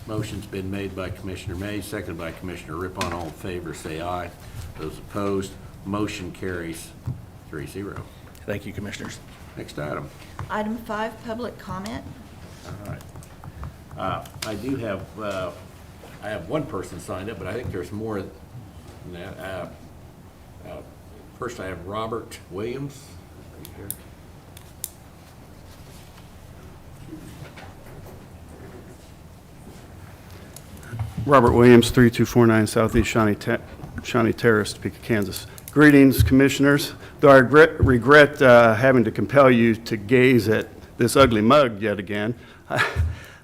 Motion's been made by Commissioner Mays, seconded by Commissioner Rippon. All in favor, say aye. Those opposed, motion carries 3-0. Thank you, Commissioners. Next item. Item 5, public comment. All right. I do have, I have one person signed up, but I think there's more than that. First, I have Robert Williams. Right here. Robert Williams, 3249 Southeast Shawnee Terrace, Topeka, Kansas. Greetings, Commissioners. Though I regret having to compel you to gaze at this ugly mug yet again,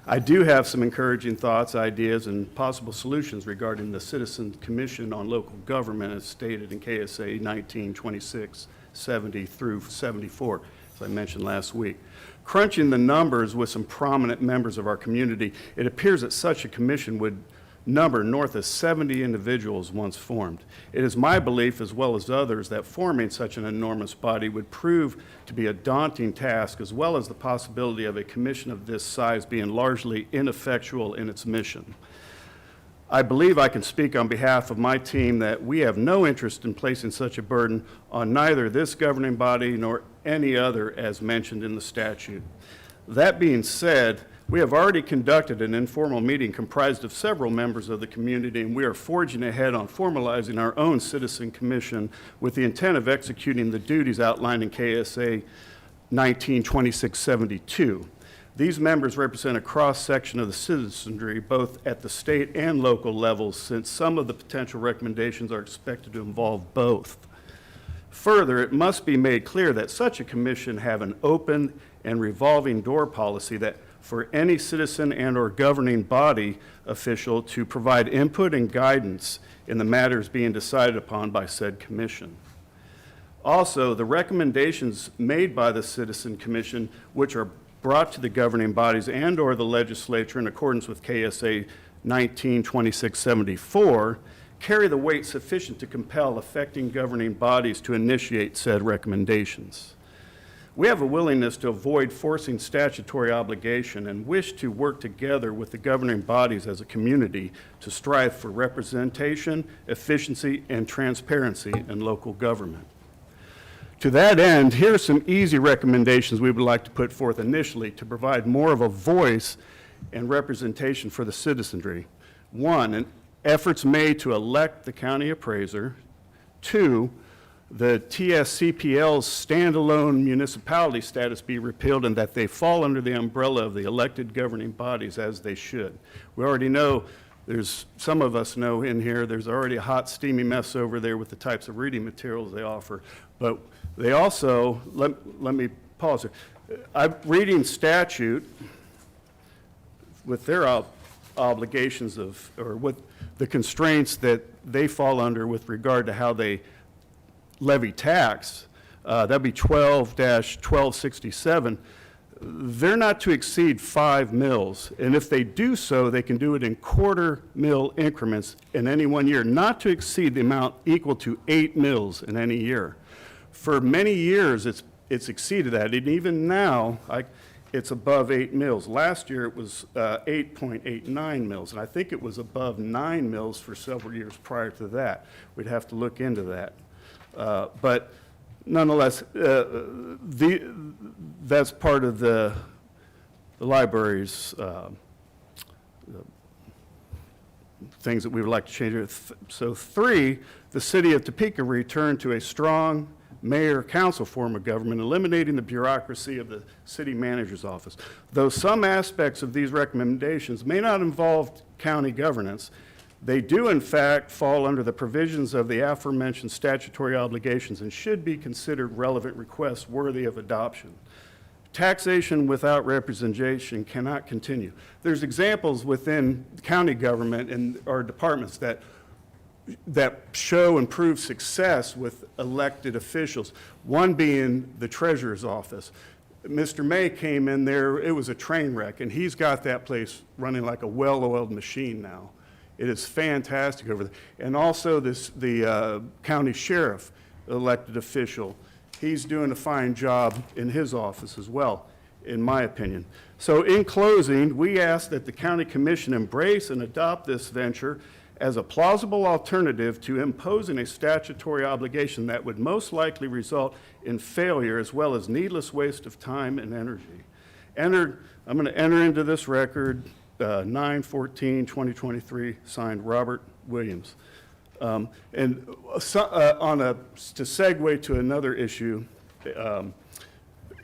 I do have some encouraging thoughts, ideas, and possible solutions regarding the Citizen Commission on Local Government as stated in KSA 1926-70 through 74, as I mentioned last week. Crunching the numbers with some prominent members of our community, it appears that such a commission would number north of 70 individuals once formed. It is my belief, as well as others, that forming such an enormous body would prove to be a daunting task, as well as the possibility of a commission of this size being largely ineffectual in its mission. I believe I can speak on behalf of my team that we have no interest in placing such a burden on neither this governing body nor any other as mentioned in the statute. That being said, we have already conducted an informal meeting comprised of several members of the community, and we are forging ahead on formalizing our own citizen commission with the intent of executing the duties outlined in KSA 192672. These members represent a cross-section of the citizenry, both at the state and local levels, since some of the potential recommendations are expected to involve both. Further, it must be made clear that such a commission have an open and revolving door policy that for any citizen and/or governing body official to provide input and guidance in the matters being decided upon by said commission. Also, the recommendations made by the Citizen Commission, which are brought to the governing bodies and/or the legislature in accordance with KSA 192674, carry the weight sufficient to compel affecting governing bodies to initiate said recommendations. We have a willingness to avoid forcing statutory obligation and wish to work together with the governing bodies as a community to strive for representation, efficiency, and transparency in local government. To that end, here are some easy recommendations we would like to put forth initially to provide more of a voice and representation for the citizenry. 1, efforts made to elect the county appraiser. 2, the TSCPL's standalone municipality status be repealed and that they fall under the umbrella of the elected governing bodies as they should. We already know, some of us know in here, there's already a hot, steamy mess over there with the types of reading materials they offer. But they also, let me pause here. I'm reading statute with their obligations or with the constraints that they fall under with regard to how they levy tax, that'd be 12-1267, they're not to exceed 5 mills. And if they do so, they can do it in quarter-mill increments in any one year, not to exceed the amount equal to 8 mills in any year. For many years, it's exceeded that, and even now, it's above 8 mills. Last year, it was 8.89 mills, and I think it was above 9 mills for several years prior to that. We'd have to look into that. But nonetheless, that's part of the library's things that we would like to change. So 3, the city of Topeka return to a strong mayor-council form of government, eliminating the bureaucracy of the city manager's office. Though some aspects of these recommendations may not involve county governance, they do, in fact, fall under the provisions of the aforementioned statutory obligations and should be considered relevant requests worthy of adoption. Taxation without representation cannot continue. There's examples within county government and our departments that show and prove success with elected officials, one being the treasurer's office. Mr. May came in there, it was a train wreck, and he's got that place running like a well-oiled machine now. It is fantastic over there. And also the county sheriff, elected official, he's doing a fine job in his office as well, in my opinion. So in closing, we ask that the county commission embrace and adopt this venture as a plausible alternative to imposing a statutory obligation that would most likely result in failure as well as needless waste of time and energy. I'm going to enter into this record 9/14/2023, signed Robert Williams. To segue to another issue,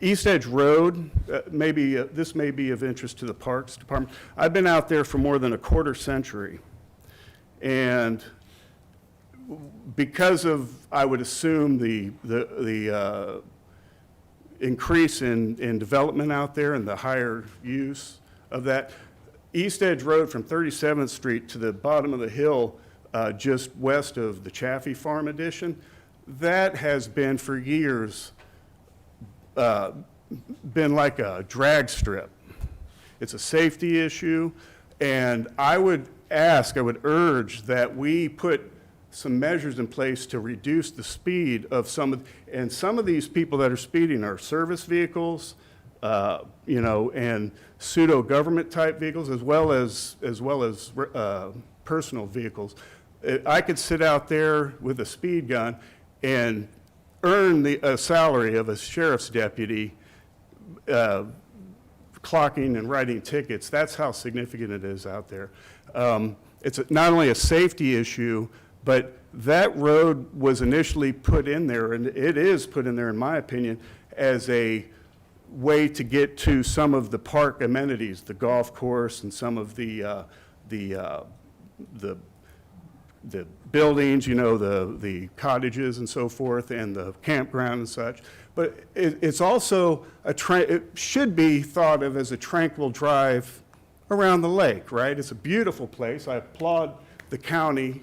East Edge Road, this may be of interest to the Parks Department. I've been out there for more than a quarter century, and because of, I would assume, the increase in development out there and the higher use of that, East Edge Road from 37th Street to the bottom of the hill, just west of the Chaffee Farm addition, that has been for years been like a drag strip. It's a safety issue. And I would urge that we put some measures in place to reduce the speed of and some of these people that are speeding are service vehicles, and pseudo-government type vehicles, as well as personal vehicles. I could sit out there with a speed gun and earn a salary of a sheriff's deputy, clocking and writing tickets. That's how significant it is out there. It's not only a safety issue, but that road was initially put in there, and it is put in there, in my opinion, as a way to get to some of the park amenities, the golf course and some of the buildings, the cottages and so forth, and the campground and such. But it's also it should be thought of as a tranquil drive around the lake, right? It's a beautiful place. I applaud the county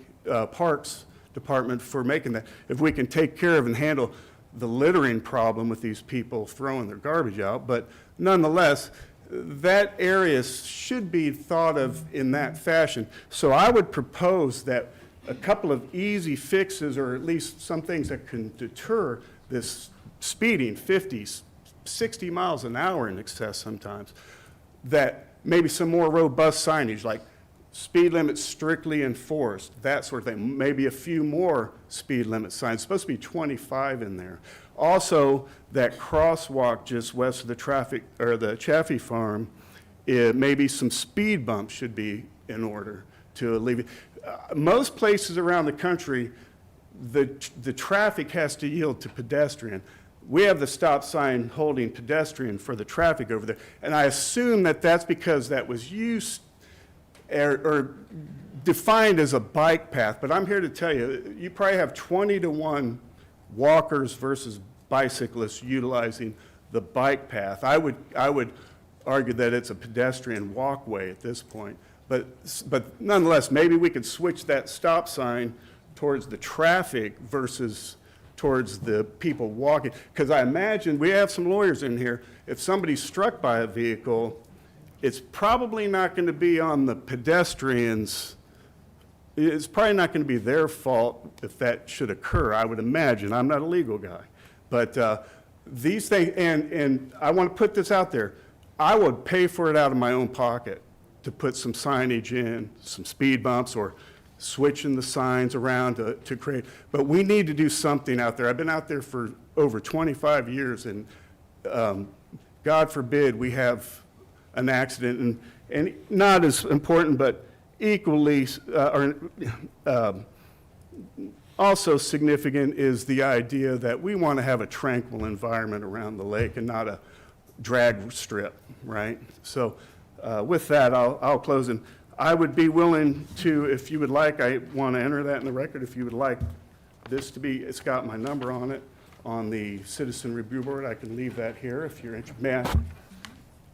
parks department for making that. If we can take care of and handle the littering problem with these people throwing their garbage out, but nonetheless, that area should be thought of in that fashion. So I would propose that a couple of easy fixes, or at least some things that can deter this speeding 50, 60 miles an hour in excess sometimes, that maybe some more robust signage, like speed limits strictly enforced, that sort of thing. Maybe a few more speed limit signs. It's supposed to be 25 in there. Also, that crosswalk just west of the the Chaffee Farm, maybe some speed bumps should be in order to alleviate. Most places around the country, the traffic has to yield to pedestrian. We have the stop sign holding pedestrian for the traffic over there, and I assume that that's because that was used or defined as a bike path. But I'm here to tell you, you probably have 20-to-1 walkers versus bicyclists utilizing the bike path. I would argue that it's a pedestrian walkway at this point. But nonetheless, maybe we could switch that stop sign towards the traffic versus towards the people walking. Because I imagine, we have some lawyers in here, if somebody's struck by a vehicle, it's probably not going to be on the pedestrians. It's probably not going to be their fault if that should occur, I would imagine. I'm not a legal guy. But these things, and I want to put this out there, I would pay for it out of my own pocket to put some signage in, some speed bumps, or switching the signs around to create. But we need to do something out there. I've been out there for over 25 years, and God forbid we have an accident. And not as important, but equally, also significant is the idea that we want to have a tranquil environment around the lake and not a drag strip, right? So with that, I'll close. And I would be willing to, if you would like, I want to enter that in the record, if you would like this to be, it's got my number on it, on the Citizen Review Board. I can leave that here if you're interested. May I?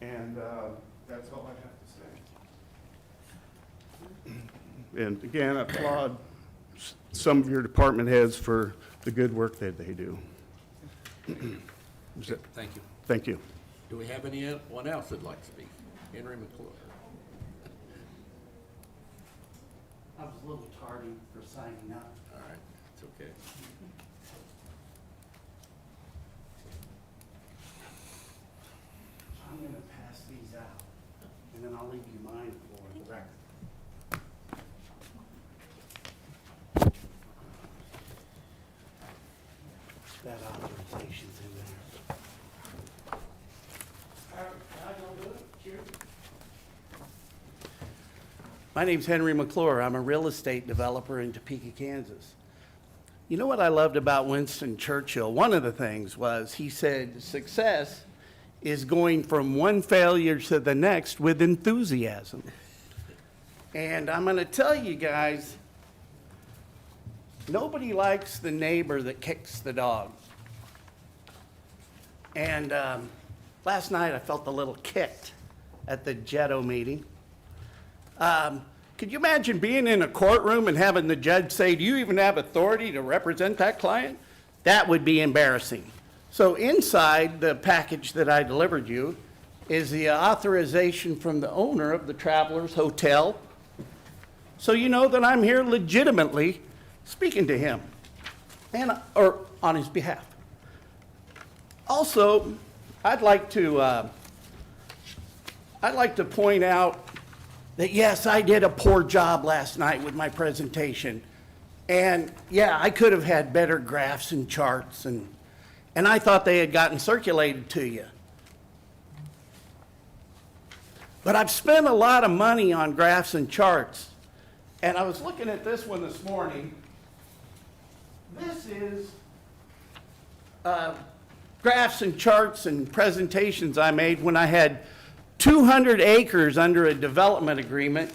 And that's all I have to say. And again, I applaud some of your department heads for the good work that they do. Thank you. Thank you. Do we have anyone else that'd like to speak? Henry McClure. I was a little tardy for signing up. All right, it's okay. I'm going to pass these out, and then I'll leave you mine for the record. That authorization's in there. My name's Henry McClure. I'm a real estate developer in Topeka, Kansas. You know what I loved about Winston Churchill? One of the things was he said success is going from one failure to the next with enthusiasm. And I'm going to tell you guys, nobody likes the neighbor that kicks the dog. And last night I felt a little kicked at the Jetto meeting. Could you imagine being in a courtroom and having the judge say, do you even have authority to represent that client? That would be embarrassing. So inside the package that I delivered you is the authorization from the owner of the Travelers Hotel. So you know that I'm here legitimately speaking to him or on his behalf. Also, I'd like to point out that yes, I did a poor job last night with my presentation. And yeah, I could have had better graphs and charts, and I thought they had gotten circulated to you. But I've spent a lot of money on graphs and charts. And I was looking at this one this morning. This is graphs and charts and presentations I made when I had 200 acres under a development agreement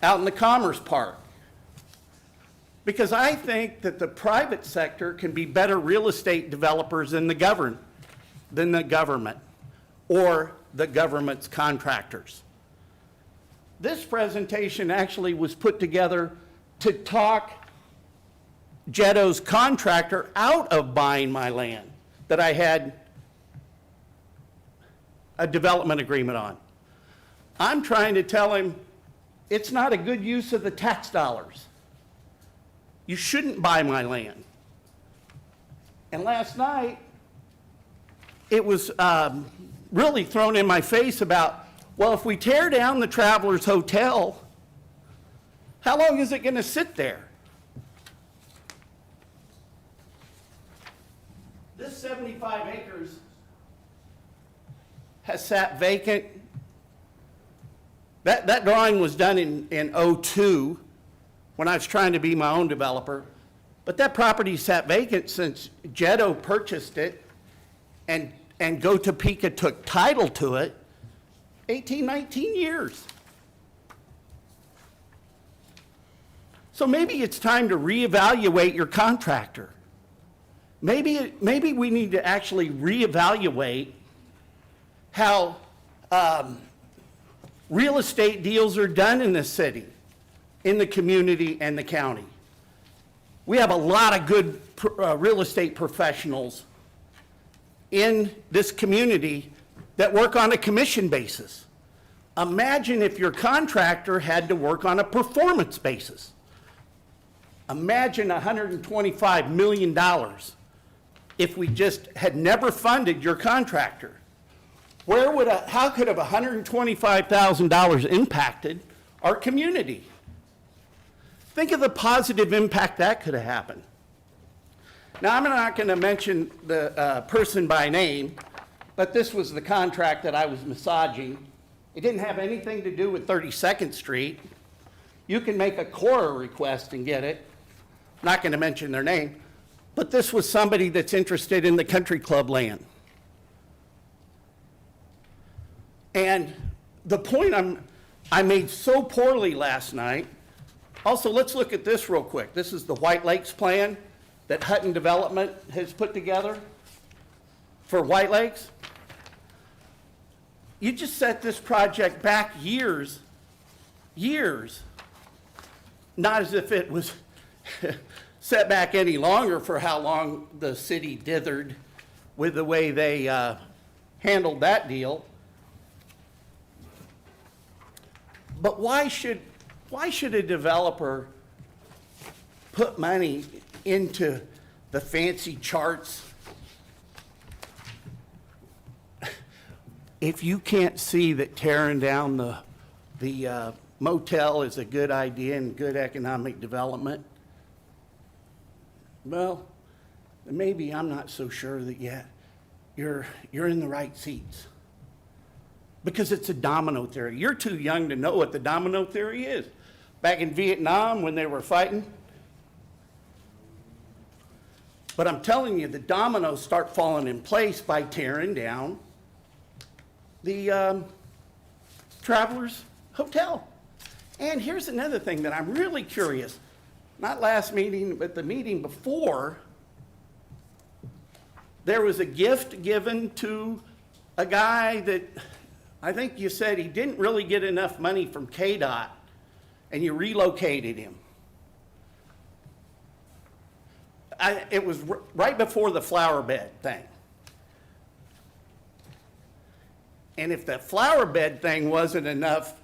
out in the Commerce Park. Because I think that the private sector can be better real estate developers than the government or the government's contractors. This presentation actually was put together to talk Jetto's contractor out of buying my land that I had a development agreement on. I'm trying to tell him it's not a good use of the tax dollars. You shouldn't buy my land. And last night, it was really thrown in my face about, well, if we tear down the Travelers Hotel, how long is it going to sit there? This 75 acres has sat vacant. That drawing was done in '02 when I was trying to be my own developer. But that property sat vacant since Jetto purchased it and Go Topeka took title to it, 18, 19 years. So maybe it's time to reevaluate your contractor. Maybe we need to actually reevaluate how real estate deals are done in this city, in the community and the county. We have a lot of good real estate professionals in this community that work on a commission basis. Imagine if your contractor had to work on a performance basis. Imagine $125 million if we just had never funded your contractor. How could have $125,000 impacted our community? Think of the positive impact that could have happened. Now, I'm not going to mention the person by name, but this was the contract that I was massaging. It didn't have anything to do with 32nd Street. You can make a CORA request and get it. I'm not going to mention their name, but this was somebody that's interested in the country club land. And the point I made so poorly last night. Also, let's look at this real quick. This is the White Lakes plan that Hutton Development has put together for White Lakes. You just set this project back years, not as if it was set back any longer for how long the city dithered with the way they handled that deal. But why should a developer put money into the fancy charts if you can't see that tearing down the motel is a good idea and good economic development? Well, maybe I'm not so sure that yet you're in the right seats. Because it's a domino theory. You're too young to know what the domino theory is. Back in Vietnam when they were fighting. But I'm telling you, the dominoes start falling in place by tearing down the Travelers Hotel. And here's another thing that I'm really curious. Not last meeting, but the meeting before, there was a gift given to a guy that I think you said he didn't really get enough money from KDOT, and you relocated him. It was right before the flower bed thing. And if that flower bed thing wasn't enough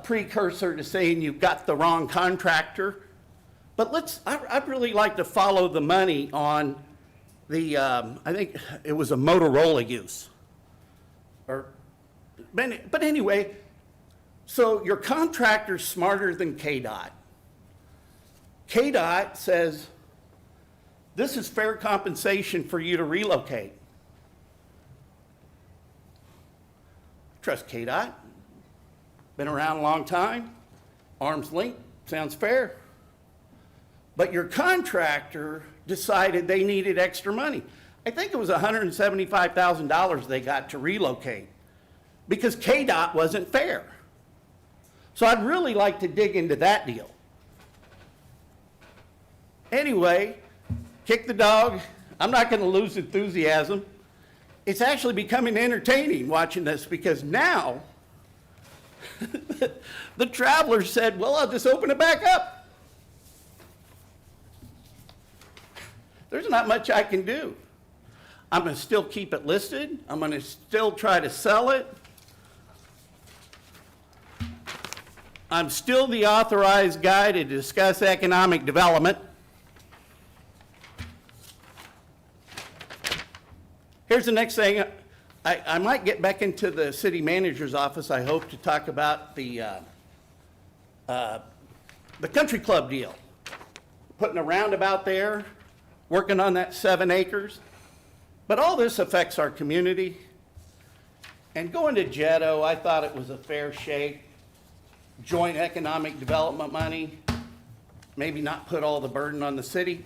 precursor to saying you've got the wrong contractor, but I'd really like to follow the money on the, I think it was a Motorola use. But anyway, so your contractor's smarter than KDOT. KDOT says, this is fair compensation for you to relocate. Trust KDOT. Been around a long time. Arm's length, sounds fair. But your contractor decided they needed extra money. I think it was $175,000 they got to relocate because KDOT wasn't fair. So I'd really like to dig into that deal. Anyway, kick the dog. I'm not going to lose enthusiasm. It's actually becoming entertaining watching this because now the travelers said, well, I'll just open it back up. There's not much I can do. I'm going to still keep it listed. I'm going to still try to sell it. I'm still the authorized guy to discuss economic development. Here's the next thing. I might get back into the city manager's office, I hope, to talk about the country club deal. Putting a roundabout there, working on that 7 acres. But all this affects our community. And going to Jetto, I thought it was a fair shake. Joint economic development money, maybe not put all the burden on the city.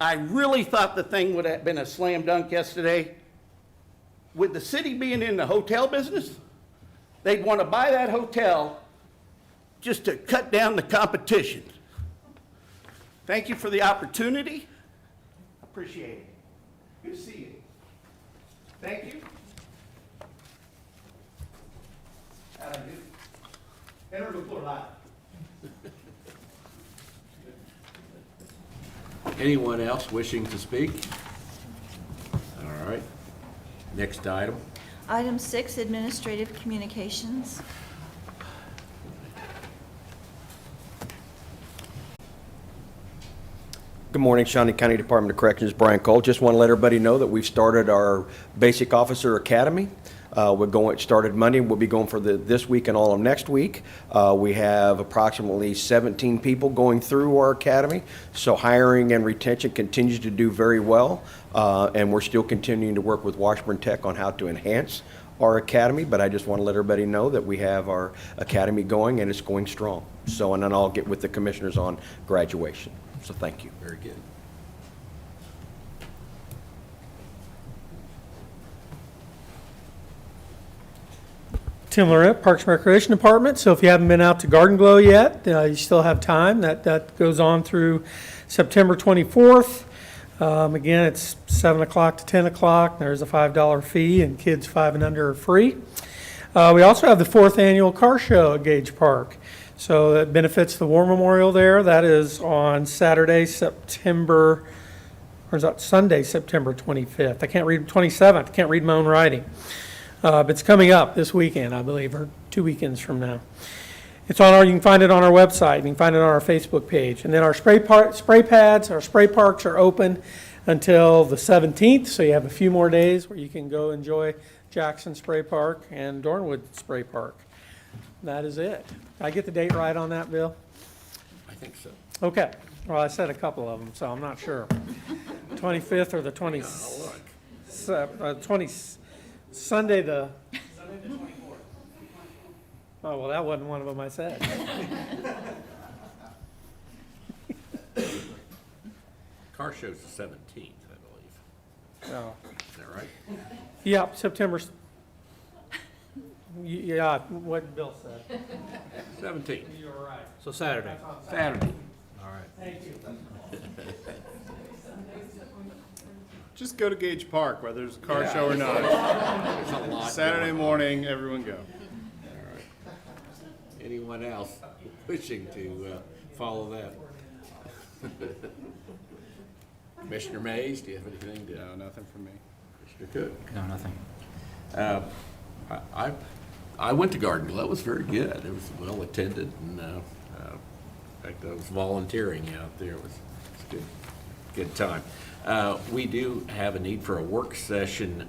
I really thought the thing would have been a slam dunk yesterday. With the city being in the hotel business, they'd want to buy that hotel just to cut down the competition. Thank you for the opportunity. Appreciate it. Good to see you. Thank you. How'd I do? Henry McClure, live. Anyone else wishing to speak? All right. Next item. Item 6, administrative communications. Good morning, Shawnee County Department of Corrections, Brian Cole. Just want to let everybody know that we've started our Basic Officer Academy. Started Monday. We'll be going for this week and all of next week. We have approximately 17 people going through our academy. So hiring and retention continues to do very well. And we're still continuing to work with Washburn Tech on how to enhance our academy. But I just want to let everybody know that we have our academy going and it's going strong. So, and then I'll get with the commissioners on graduation. So thank you. Very good. Tim Laurent, Parks and Recreation Department. So if you haven't been out to Garden Glow yet, you still have time. That goes on through September 24th. Again, it's 7 o'clock to 10 o'clock. There's a $5 fee, and kids 5 and under are free. We also have the 4th annual car show at Gage Park. So that benefits the War Memorial there. That is on Sunday, September 25th. I can't read 27th. I can't read my own writing. But it's coming up this weekend, I believe, or 2 weekends from now. You can find it on our website. You can find it on our Facebook page. And then our spray pads, our spray parks are open until the 17th. So you have a few more days where you can go enjoy Jackson Spray Park and Dornwood Spray Park. That is it. Did I get the date right on that, Bill? I think so. Okay. Well, I said a couple of them, so I'm not sure. 25th or the 20th. Sunday the 24th. Oh, well, that wasn't one of them I said. Car show's the 17th, I believe. Oh. Is that right? Yeah, September. Yeah, what Bill said. 17th. You're right. So Saturday. Saturday. All right. Thank you. Just go to Gage Park, whether there's a car show or not. Saturday morning, everyone go. All right. Anyone else wishing to follow that? Commissioner Mays, do you have anything to? No, nothing from me. Commissioner Cook? No, nothing. I went to Garden Club. It was very good. It was well attended, and in fact, I was volunteering out there. It was good time. We do have a need for a work session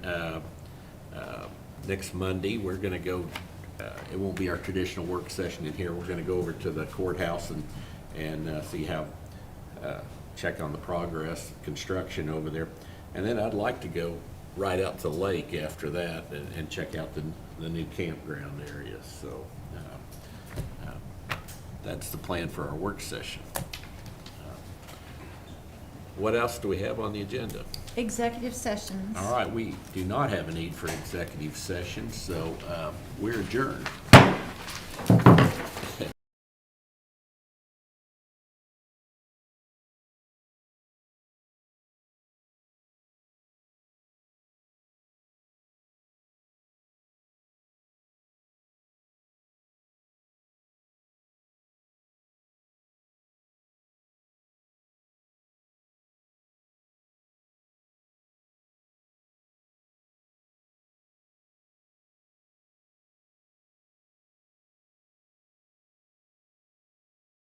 next Monday. We're going to go. It won't be our traditional work session in here. We're going to go over to the courthouse and see how check on the progress construction over there, and then I'd like to go right out to the lake after that and check out the new campground area. So that's the plan for our work session. What else do we have on the agenda? Executive sessions. All right, we do not have a need for executive session, so we're adjourned.